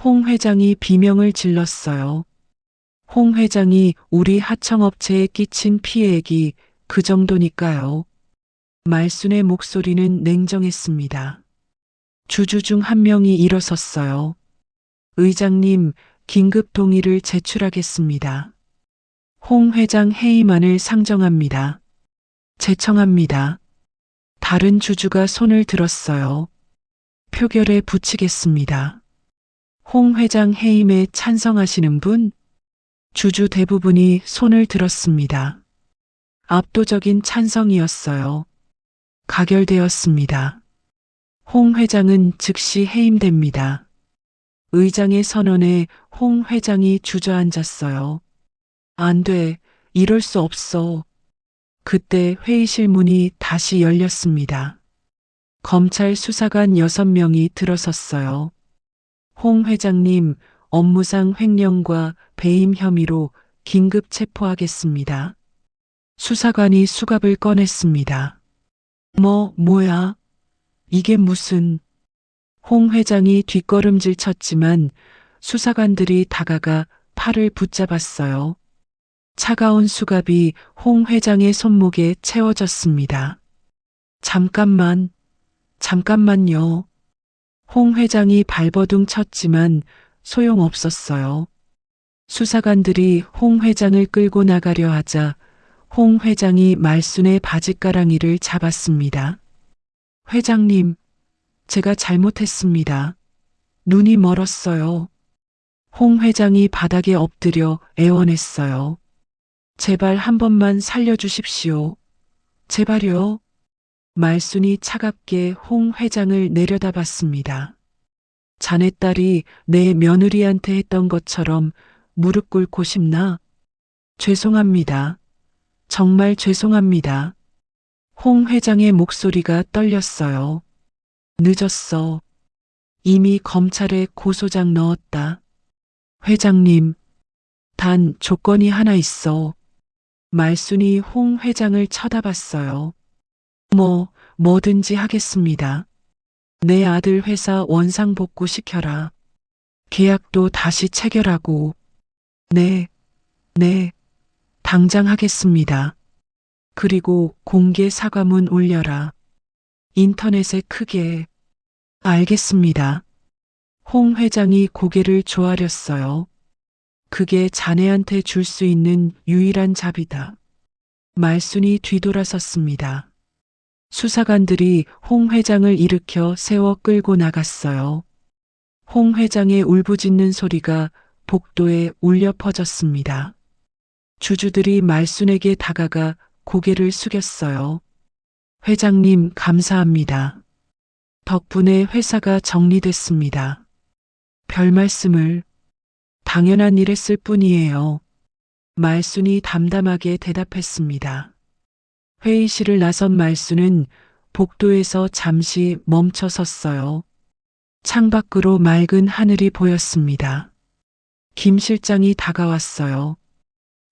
홍 회장이 비명을 질렀어요. 홍 회장이 우리 하청업체에 끼친 피해액이 그 정도니까요. 말순의 목소리는 냉정했습니다. 주주 중 한 명이 일어섰어요. 의장님, 긴급 동의를 제출하겠습니다. 홍 회장 해임안을 상정합니다. 제청합니다. 다른 주주가 손을 들었어요. 표결에 붙이겠습니다. 홍 회장 해임에 찬성하시는 분? 주주 대부분이 손을 들었습니다. 압도적인 찬성이었어요. 가결되었습니다. 홍 회장은 즉시 해임됩니다. 의장의 선언에 홍 회장이 주저앉았어요. 안 돼, 이럴 수 없어. 그때 회의실 문이 다시 열렸습니다. 검찰 수사관 6명이 들어섰어요. 홍 회장님, 업무상 횡령과 배임 혐의로 긴급 체포하겠습니다. 수사관이 수갑을 꺼냈습니다. 뭐야? 이게 무슨... 홍 회장이 뒷걸음질 쳤지만 수사관들이 다가가 팔을 붙잡았어요. 차가운 수갑이 홍 회장의 손목에 채워졌습니다. 잠깐만요. 홍 회장이 발버둥 쳤지만 소용없었어요. 수사관들이 홍 회장을 끌고 나가려 하자 홍 회장이 말순의 바짓가랑이를 잡았습니다. 회장님, 제가 잘못했습니다. 눈이 멀었어요. 홍 회장이 바닥에 엎드려 애원했어요. 제발 한 번만 살려주십시오. 제발요. 말순이 차갑게 홍 회장을 내려다봤습니다. 자네 딸이 내 며느리한테 했던 것처럼 무릎 꿇고 싶나? 죄송합니다. 정말 죄송합니다. 홍 회장의 목소리가 떨렸어요. 늦었어. 이미 검찰에 고소장 넣었다. 회장님, 단 조건이 하나 있어. 말순이 홍 회장을 쳐다봤어요. 뭐든지 하겠습니다. 내 아들 회사 원상복구 시켜라. 계약도 다시 체결하고. 네, 당장 하겠습니다. 그리고 공개 사과문 올려라. 인터넷에 크게. 알겠습니다. 홍 회장이 고개를 조아렸어요. 그게 자네한테 줄 수 있는 유일한 잡이다. 말순이 뒤돌아섰습니다. 수사관들이 홍 회장을 일으켜 세워 끌고 나갔어요. 홍 회장의 울부짖는 소리가 복도에 울려 퍼졌습니다. 주주들이 말순에게 다가가 고개를 숙였어요. 회장님, 감사합니다. 덕분에 회사가 정리됐습니다. 별 말씀을. 당연한 일했을 뿐이에요. 말순이 담담하게 대답했습니다. 회의실을 나선 말순은 복도에서 잠시 멈춰 섰어요. 창밖으로 맑은 하늘이 보였습니다. 김 실장이 다가왔어요.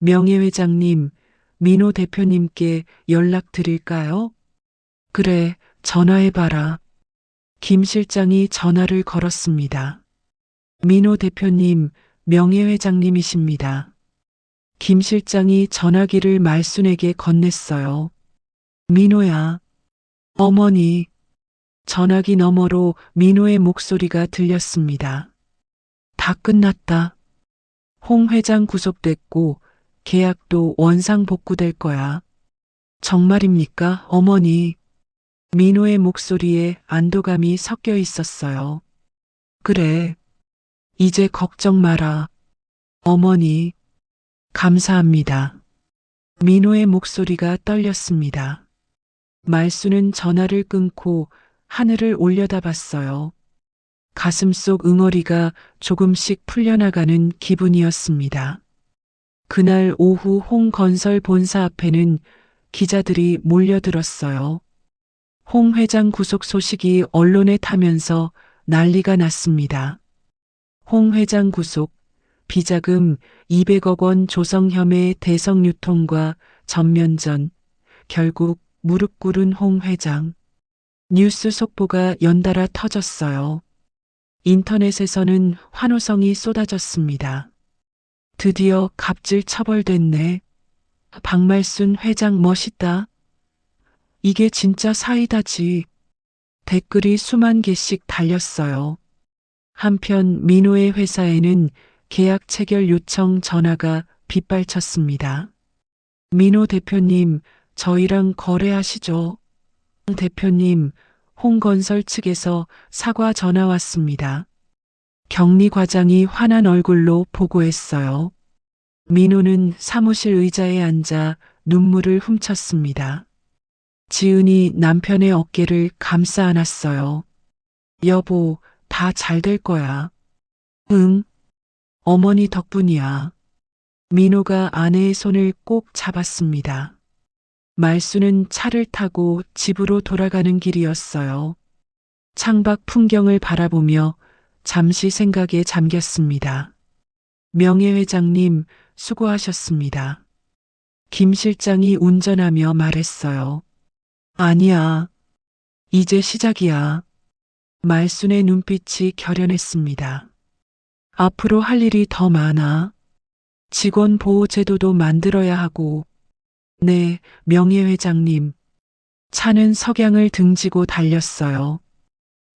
명예회장님, 민호 대표님께 연락드릴까요? 그래, 전화해봐라. 김 실장이 전화를 걸었습니다. 민호 대표님, 명예회장님이십니다. 김 실장이 전화기를 말순에게 건넸어요. 민호야. 어머니. 전화기 너머로 민호의 목소리가 들렸습니다. 다 끝났다. 홍 회장 구속됐고 계약도 원상복구될 거야. 정말입니까, 어머니? 민호의 목소리에 안도감이 섞여 있었어요. 그래. 이제 걱정 마라. 어머니. 감사합니다. 민호의 목소리가 떨렸습니다. 말순은 전화를 끊고 하늘을 올려다봤어요. 가슴속 응어리가 조금씩 풀려나가는 기분이었습니다. 그날 오후 홍건설 본사 앞에는 기자들이 몰려들었어요. 홍 회장 구속 소식이 언론에 타면서 난리가 났습니다. 홍 회장 구속, 비자금 200억 원 조성혐의 대성 유통과 전면전, 결국 무릎 꿇은 홍 회장. 뉴스 속보가 연달아 터졌어요. 인터넷에서는 환호성이 쏟아졌습니다. 드디어 갑질 처벌됐네. 박말순 회장 멋있다. 이게 진짜 사이다지. 댓글이 수만 개씩 달렸어요. 한편 민호의 회사에는 계약 체결 요청 전화가 빗발쳤습니다. 민호 대표님, 저희랑 거래하시죠? 대표님, 홍건설 측에서 사과 전화 왔습니다. 격리 과장이 화난 얼굴로 보고했어요. 민호는 사무실 의자에 앉아 눈물을 훔쳤습니다. 지은이 남편의 어깨를 감싸 안았어요. 여보, 다 잘 될 거야. 응. 어머니 덕분이야. 민호가 아내의 손을 꼭 잡았습니다. 말순은 차를 타고 집으로 돌아가는 길이었어요. 창밖 풍경을 바라보며 잠시 생각에 잠겼습니다. 명예회장님, 수고하셨습니다. 김 실장이 운전하며 말했어요. 아니야. 이제 시작이야. 말순의 눈빛이 결연했습니다. 앞으로 할 일이 더 많아. 직원 보호 제도도 만들어야 하고. 네, 명예회장님. 차는 석양을 등지고 달렸어요.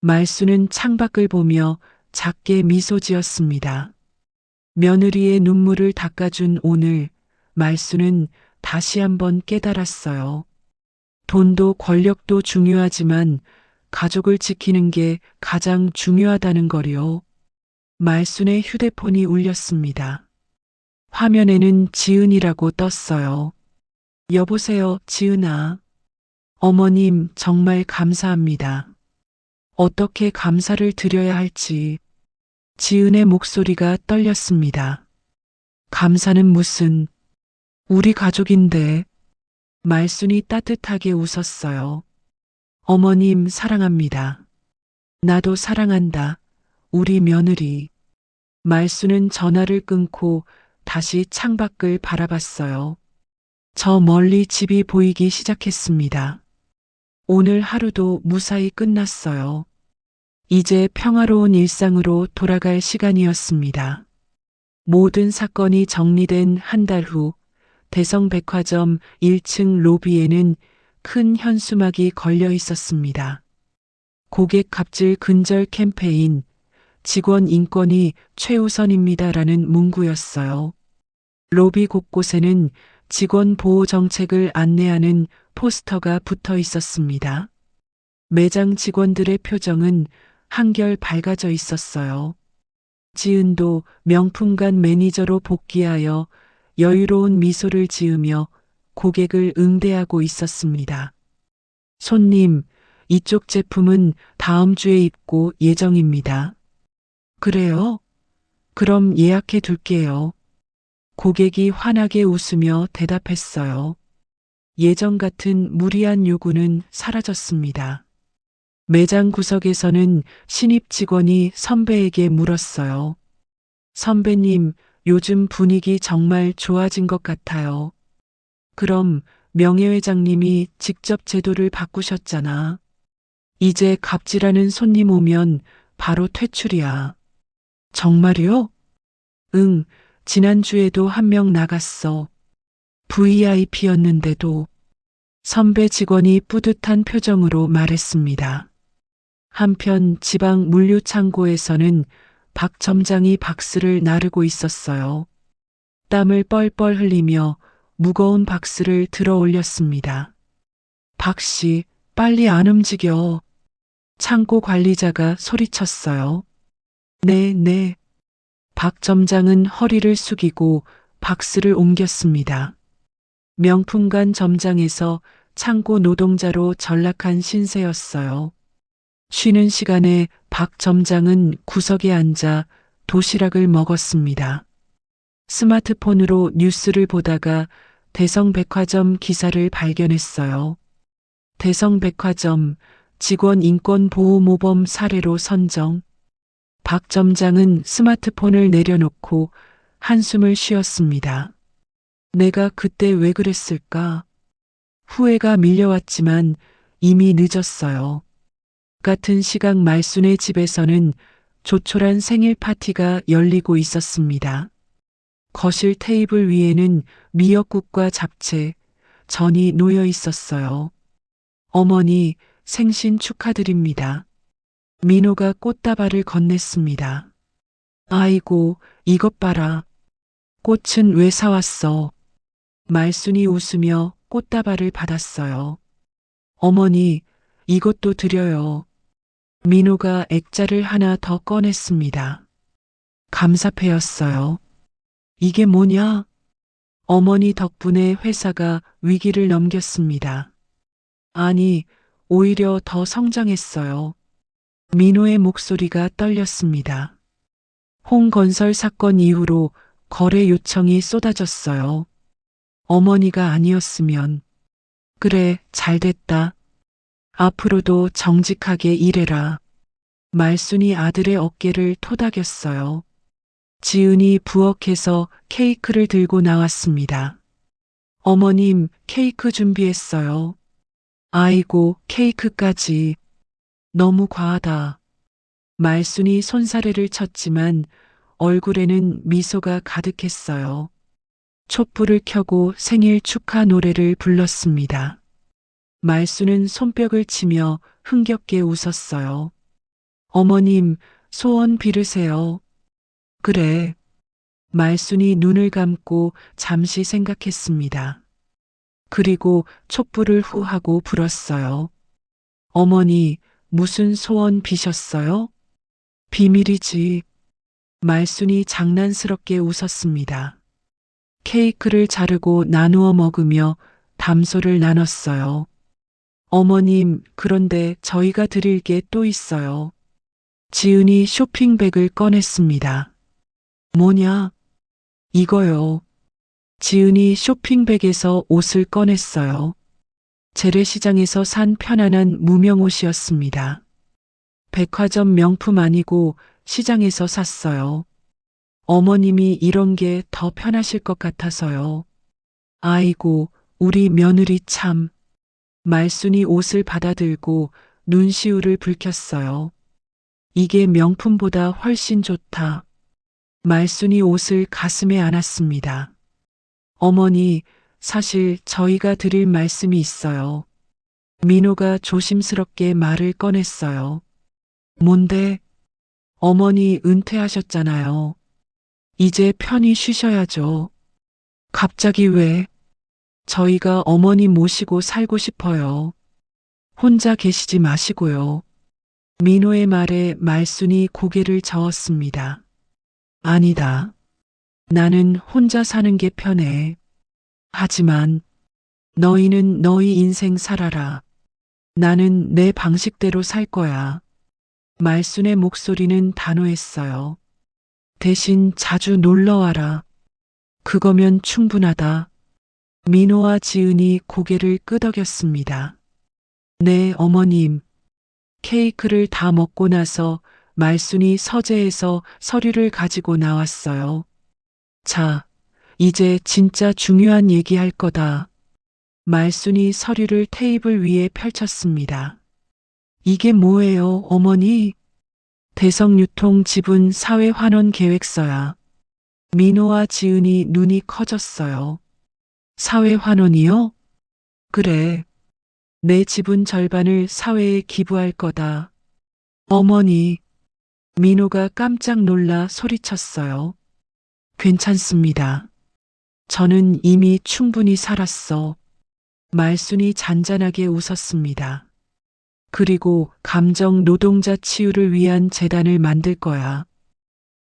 말순은 창밖을 보며 작게 미소 지었습니다. 며느리의 눈물을 닦아준 오늘, 말순은 다시 한번 깨달았어요. 돈도 권력도 중요하지만 가족을 지키는 게 가장 중요하다는 거요. 말순의 휴대폰이 울렸습니다. 화면에는 지은이라고 떴어요. 여보세요, 지은아. 어머님, 정말 감사합니다. 어떻게 감사를 드려야 할지. 지은의 목소리가 떨렸습니다. 감사는 무슨, 우리 가족인데. 말순이 따뜻하게 웃었어요. 어머님, 사랑합니다. 나도 사랑한다. 우리 며느리. 말순은 전화를 끊고 다시 창밖을 바라봤어요. 저 멀리 집이 보이기 시작했습니다. 오늘 하루도 무사히 끝났어요. 이제 평화로운 일상으로 돌아갈 시간이었습니다. 모든 사건이 정리된 한 달 후, 대성백화점 1층 로비에는 큰 현수막이 걸려 있었습니다. 고객 갑질 근절 캠페인, 직원 인권이 최우선입니다라는 문구였어요. 로비 곳곳에는 직원 보호 정책을 안내하는 포스터가 붙어 있었습니다. 매장 직원들의 표정은 한결 밝아져 있었어요. 지은도 명품관 매니저로 복귀하여 여유로운 미소를 지으며 고객을 응대하고 있었습니다. 손님, 이쪽 제품은 다음 주에 입고 예정입니다. 그래요? 그럼 예약해 둘게요. 고객이 환하게 웃으며 대답했어요. 예전 같은 무리한 요구는 사라졌습니다. 매장 구석에서는 신입 직원이 선배에게 물었어요. 선배님, 요즘 분위기 정말 좋아진 것 같아요. 그럼 명예회장님이 직접 제도를 바꾸셨잖아. 이제 갑질하는 손님 오면 바로 퇴출이야. 정말요? 응, 지난주에도 한 명 나갔어. VIP였는데도. 선배 직원이 뿌듯한 표정으로 말했습니다. 한편 지방 물류창고에서는 박 점장이 박스를 나르고 있었어요. 땀을 뻘뻘 흘리며 무거운 박스를 들어 올렸습니다. 박 씨, 빨리 안 움직여. 창고 관리자가 소리쳤어요. 네, 네. 박 점장은 허리를 숙이고 박스를 옮겼습니다. 명품관 점장에서 창고 노동자로 전락한 신세였어요. 쉬는 시간에 박 점장은 구석에 앉아 도시락을 먹었습니다. 스마트폰으로 뉴스를 보다가 대성백화점 기사를 발견했어요. 대성백화점 직원 인권 보호 모범 사례로 선정. 박 점장은 스마트폰을 내려놓고 한숨을 쉬었습니다. 내가 그때 왜 그랬을까? 후회가 밀려왔지만 이미 늦었어요. 같은 시각 말순의 집에서는 조촐한 생일 파티가 열리고 있었습니다. 거실 테이블 위에는 미역국과 잡채, 전이 놓여 있었어요. 어머니, 생신 축하드립니다. 민호가 꽃다발을 건넸습니다. 아이고, 이것 봐라. 꽃은 왜 사왔어? 말순이 웃으며 꽃다발을 받았어요. 어머니, 이것도 드려요. 민호가 액자를 하나 더 꺼냈습니다. 감사패였어요. 이게 뭐냐? 어머니 덕분에 회사가 위기를 넘겼습니다. 아니, 오히려 더 성장했어요. 민호의 목소리가 떨렸습니다. 홍건설 사건 이후로 거래 요청이 쏟아졌어요. 어머니가 아니었으면. 그래, 잘됐다. 앞으로도 정직하게 일해라. 말순이 아들의 어깨를 토닥였어요. 지은이 부엌에서 케이크를 들고 나왔습니다. 어머님, 케이크 준비했어요. 아이고, 케이크까지. 너무 과하다. 말순이 손사래를 쳤지만 얼굴에는 미소가 가득했어요. 촛불을 켜고 생일 축하 노래를 불렀습니다. 말순은 손뼉을 치며 흥겹게 웃었어요. 어머님, 소원 빌으세요. 그래. 말순이 눈을 감고 잠시 생각했습니다. 그리고 촛불을 후하고 불었어요. 어머니, 무슨 소원 비셨어요? 비밀이지. 말순이 장난스럽게 웃었습니다. 케이크를 자르고 나누어 먹으며 담소를 나눴어요. 어머님, 그런데 저희가 드릴 게 또 있어요. 지은이 쇼핑백을 꺼냈습니다. 뭐냐? 이거요. 지은이 쇼핑백에서 옷을 꺼냈어요. 재래시장에서 산 편안한 무명옷이었습니다. 백화점 명품 아니고 시장에서 샀어요. 어머님이 이런 게 더 편하실 것 같아서요. 아이고, 우리 며느리 참. 말순이 옷을 받아들고 눈시울을 붉혔어요. 이게 명품보다 훨씬 좋다. 말순이 옷을 가슴에 안았습니다. 어머니, 사실 저희가 드릴 말씀이 있어요. 민호가 조심스럽게 말을 꺼냈어요. 뭔데? 어머니 은퇴하셨잖아요. 이제 편히 쉬셔야죠. 갑자기 왜? 저희가 어머니 모시고 살고 싶어요. 혼자 계시지 마시고요. 민호의 말에 말순이 고개를 저었습니다. 아니다. 나는 혼자 사는 게 편해. 하지만 너희는 너희 인생 살아라. 나는 내 방식대로 살 거야. 말순의 목소리는 단호했어요. 대신 자주 놀러 와라. 그거면 충분하다. 민호와 지은이 고개를 끄덕였습니다. 네, 어머님. 케이크를 다 먹고 나서 말순이 서재에서 서류를 가지고 나왔어요. 자, 이제 진짜 중요한 얘기 할 거다. 말순이 서류를 테이블 위에 펼쳤습니다. 이게 뭐예요, 어머니? 대성유통 지분 사회환원 계획서야. 민호와 지은이 눈이 커졌어요. 사회환원이요? 그래. 내 지분 절반을 사회에 기부할 거다. 어머니. 민호가 깜짝 놀라 소리쳤어요. 괜찮습니다. 저는 이미 충분히 살았어. 말순이 잔잔하게 웃었습니다. 그리고 감정 노동자 치유를 위한 재단을 만들 거야.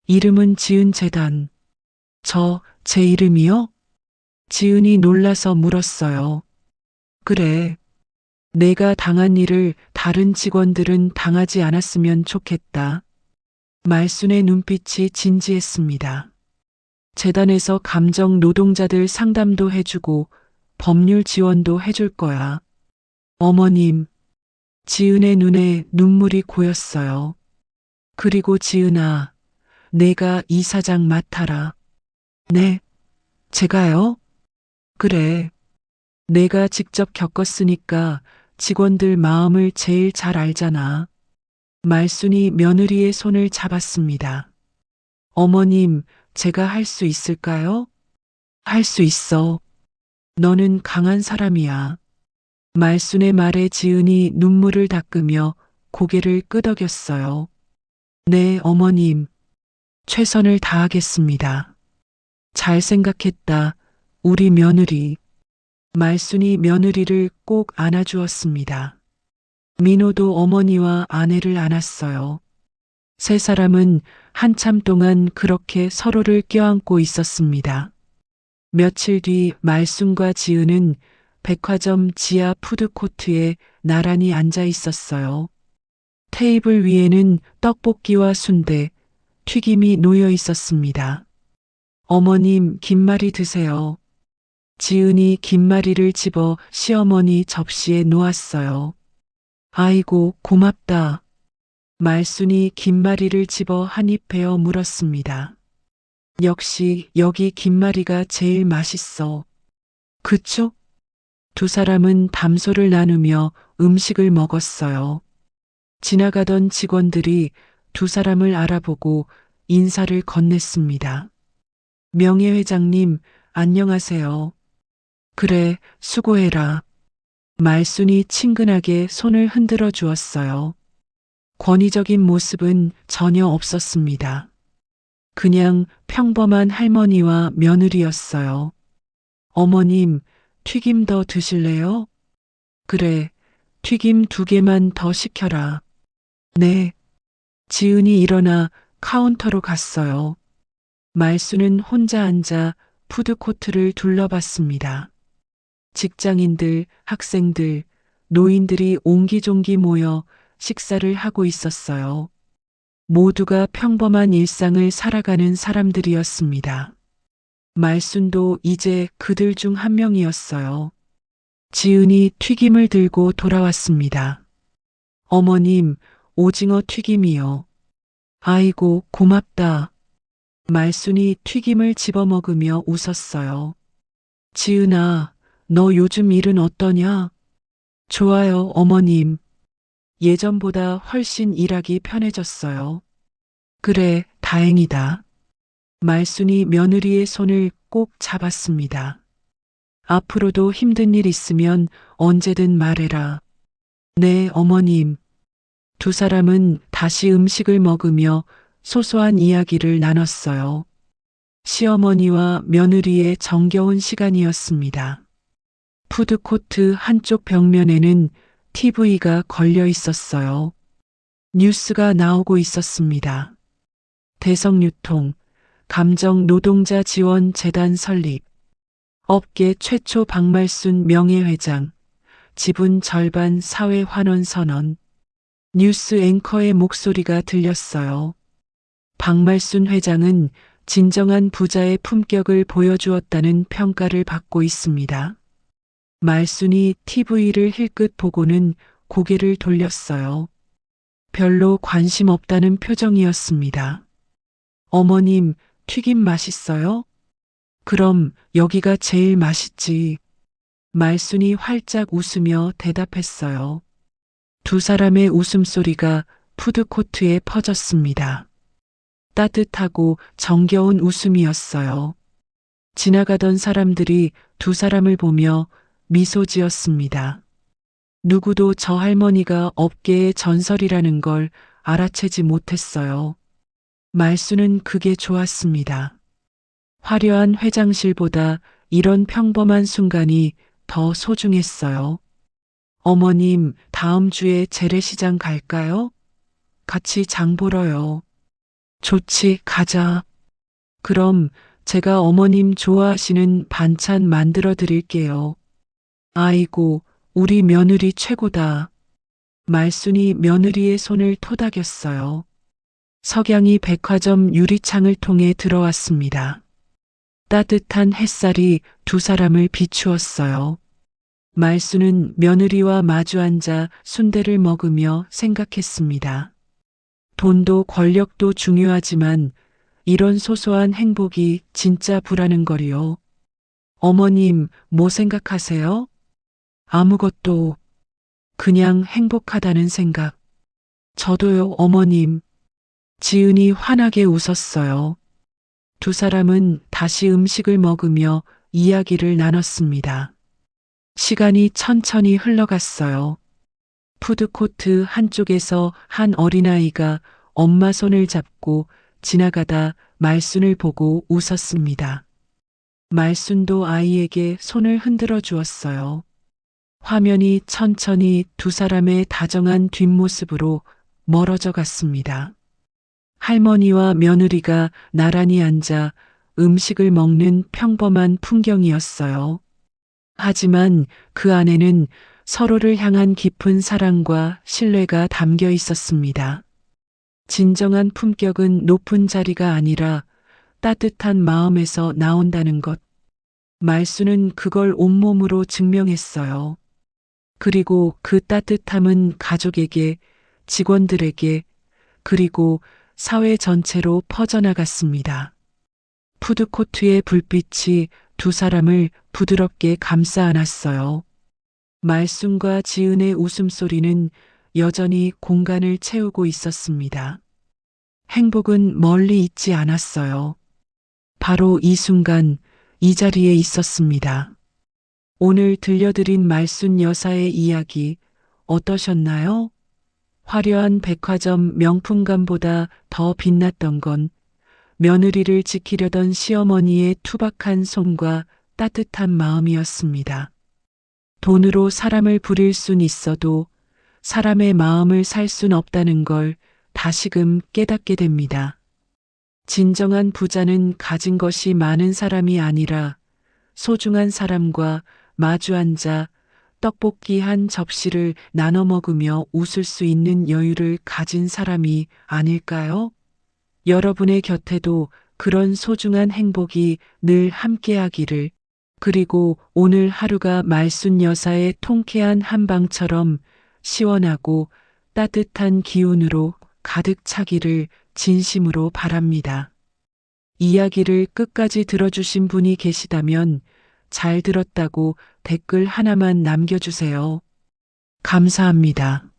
이름은 지은 재단. 제 이름이요? 지은이 놀라서 물었어요. 그래. 내가 당한 일을 다른 직원들은 당하지 않았으면 좋겠다. 말순의 눈빛이 진지했습니다. 재단에서 감정 노동자들 상담도 해주고 법률 지원도 해줄 거야. 어머님, 지은의 눈에 눈물이 고였어요. 그리고 지은아, 내가 이사장 맡아라. 네, 제가요? 그래. 내가 직접 겪었으니까 직원들 마음을 제일 잘 알잖아. 말순이 며느리의 손을 잡았습니다. 어머님, 제가 할 수 있을까요? 할 수 있어. 너는 강한 사람이야. 말순의 말에 지은이 눈물을 닦으며 고개를 끄덕였어요. 네, 어머님. 최선을 다하겠습니다. 잘 생각했다. 우리 며느리. 말순이 며느리를 꼭 안아주었습니다. 민호도 어머니와 아내를 안았어요. 세 사람은 한참 동안 그렇게 서로를 껴안고 있었습니다. 며칠 뒤 말순과 지은은 백화점 지하 푸드코트에 나란히 앉아 있었어요. 테이블 위에는 떡볶이와 순대, 튀김이 놓여 있었습니다. 어머님, 김말이 드세요. 지은이 김말이를 집어 시어머니 접시에 놓았어요. 아이고, 고맙다. 말순이 김말이를 집어 한 입 베어 물었습니다. 역시 여기 김말이가 제일 맛있어. 그쵸? 두 사람은 담소를 나누며 음식을 먹었어요. 지나가던 직원들이 두 사람을 알아보고 인사를 건넸습니다. 명예회장님, 안녕하세요. 그래, 수고해라. 말순이 친근하게 손을 흔들어 주었어요. 권위적인 모습은 전혀 없었습니다. 그냥 평범한 할머니와 며느리였어요. 어머님, 튀김 더 드실래요? 그래, 튀김 2개만 더 시켜라. 네. 지은이 일어나 카운터로 갔어요. 말수는 혼자 앉아 푸드코트를 둘러봤습니다. 직장인들, 학생들, 노인들이 옹기종기 모여 식사를 하고 있었어요. 모두가 평범한 일상을 살아가는 사람들이었습니다. 말순도 이제 그들 중 한 명이었어요. 지은이 튀김을 들고 돌아왔습니다. 어머님, 오징어 튀김이요. 아이고, 고맙다. 말순이 튀김을 집어먹으며 웃었어요. 지은아, 너 요즘 일은 어떠냐? 좋아요, 어머님. 예전보다 훨씬 일하기 편해졌어요. 그래, 다행이다. 말순이 며느리의 손을 꼭 잡았습니다. 앞으로도 힘든 일 있으면 언제든 말해라. 네, 어머님. 2사람은 다시 음식을 먹으며 소소한 이야기를 나눴어요. 시어머니와 며느리의 정겨운 시간이었습니다. 푸드코트 한쪽 벽면에는 TV가 걸려 있었어요. 뉴스가 나오고 있었습니다. 대성유통, 감정 노동자 지원 재단 설립, 업계 최초 박말순 명예회장, 지분 절반 사회 환원 선언, 뉴스 앵커의 목소리가 들렸어요. 박말순 회장은 진정한 부자의 품격을 보여주었다는 평가를 받고 있습니다. 말순이 TV를 힐끗 보고는 고개를 돌렸어요. 별로 관심 없다는 표정이었습니다. 어머님, 튀김 맛있어요? 그럼 여기가 제일 맛있지. 말순이 활짝 웃으며 대답했어요. 2사람의 웃음소리가 푸드코트에 퍼졌습니다. 따뜻하고 정겨운 웃음이었어요. 지나가던 사람들이 2사람을 보며 미소 지었습니다. 누구도 저 할머니가 업계의 전설이라는 걸 알아채지 못했어요. 말수는 그게 좋았습니다. 화려한 회장실보다 이런 평범한 순간이 더 소중했어요. 어머님, 다음 주에 재래시장 갈까요? 같이 장 보러요. 좋지, 가자. 그럼 제가 어머님 좋아하시는 반찬 만들어 드릴게요. 아이고, 우리 며느리 최고다. 말순이 며느리의 손을 토닥였어요. 석양이 백화점 유리창을 통해 들어왔습니다. 따뜻한 햇살이 2사람을 비추었어요. 말순은 며느리와 마주 앉아 순대를 먹으며 생각했습니다. 돈도 권력도 중요하지만 이런 소소한 행복이 진짜 부라는 거리요. 어머님, 뭐 생각하세요? 아무것도. 그냥 행복하다는 생각. 저도요, 어머님. 지은이 환하게 웃었어요. 2사람은 다시 음식을 먹으며 이야기를 나눴습니다. 시간이 천천히 흘러갔어요. 푸드코트 한쪽에서 한 어린아이가 엄마 손을 잡고 지나가다 말순을 보고 웃었습니다. 말순도 아이에게 손을 흔들어 주었어요. 화면이 천천히 2사람의 다정한 뒷모습으로 멀어져 갔습니다. 할머니와 며느리가 나란히 앉아 음식을 먹는 평범한 풍경이었어요. 하지만 그 안에는 서로를 향한 깊은 사랑과 신뢰가 담겨 있었습니다. 진정한 품격은 높은 자리가 아니라 따뜻한 마음에서 나온다는 것. 말수는 그걸 온몸으로 증명했어요. 그리고 그 따뜻함은 가족에게, 직원들에게, 그리고 사회 전체로 퍼져나갔습니다. 푸드코트의 불빛이 2사람을 부드럽게 감싸 안았어요. 말순과 지은의 웃음소리는 여전히 공간을 채우고 있었습니다. 행복은 멀리 있지 않았어요. 바로 이 순간, 이 자리에 있었습니다. 오늘 들려드린 말순 여사의 이야기 어떠셨나요? 화려한 백화점 명품관보다 더 빛났던 건 며느리를 지키려던 시어머니의 투박한 손과 따뜻한 마음이었습니다. 돈으로 사람을 부릴 순 있어도 사람의 마음을 살 순 없다는 걸 다시금 깨닫게 됩니다. 진정한 부자는 가진 것이 많은 사람이 아니라 소중한 사람과 마주 앉아 떡볶이 한 접시를 나눠 먹으며 웃을 수 있는 여유를 가진 사람이 아닐까요? 여러분의 곁에도 그런 소중한 행복이 늘 함께하기를. 그리고 오늘 하루가 말순 여사의 통쾌한 한방처럼 시원하고 따뜻한 기운으로 가득 차기를 진심으로 바랍니다. 이야기를 끝까지 들어주신 분이 계시다면 잘 들었다고 댓글 하나만 남겨주세요. 감사합니다.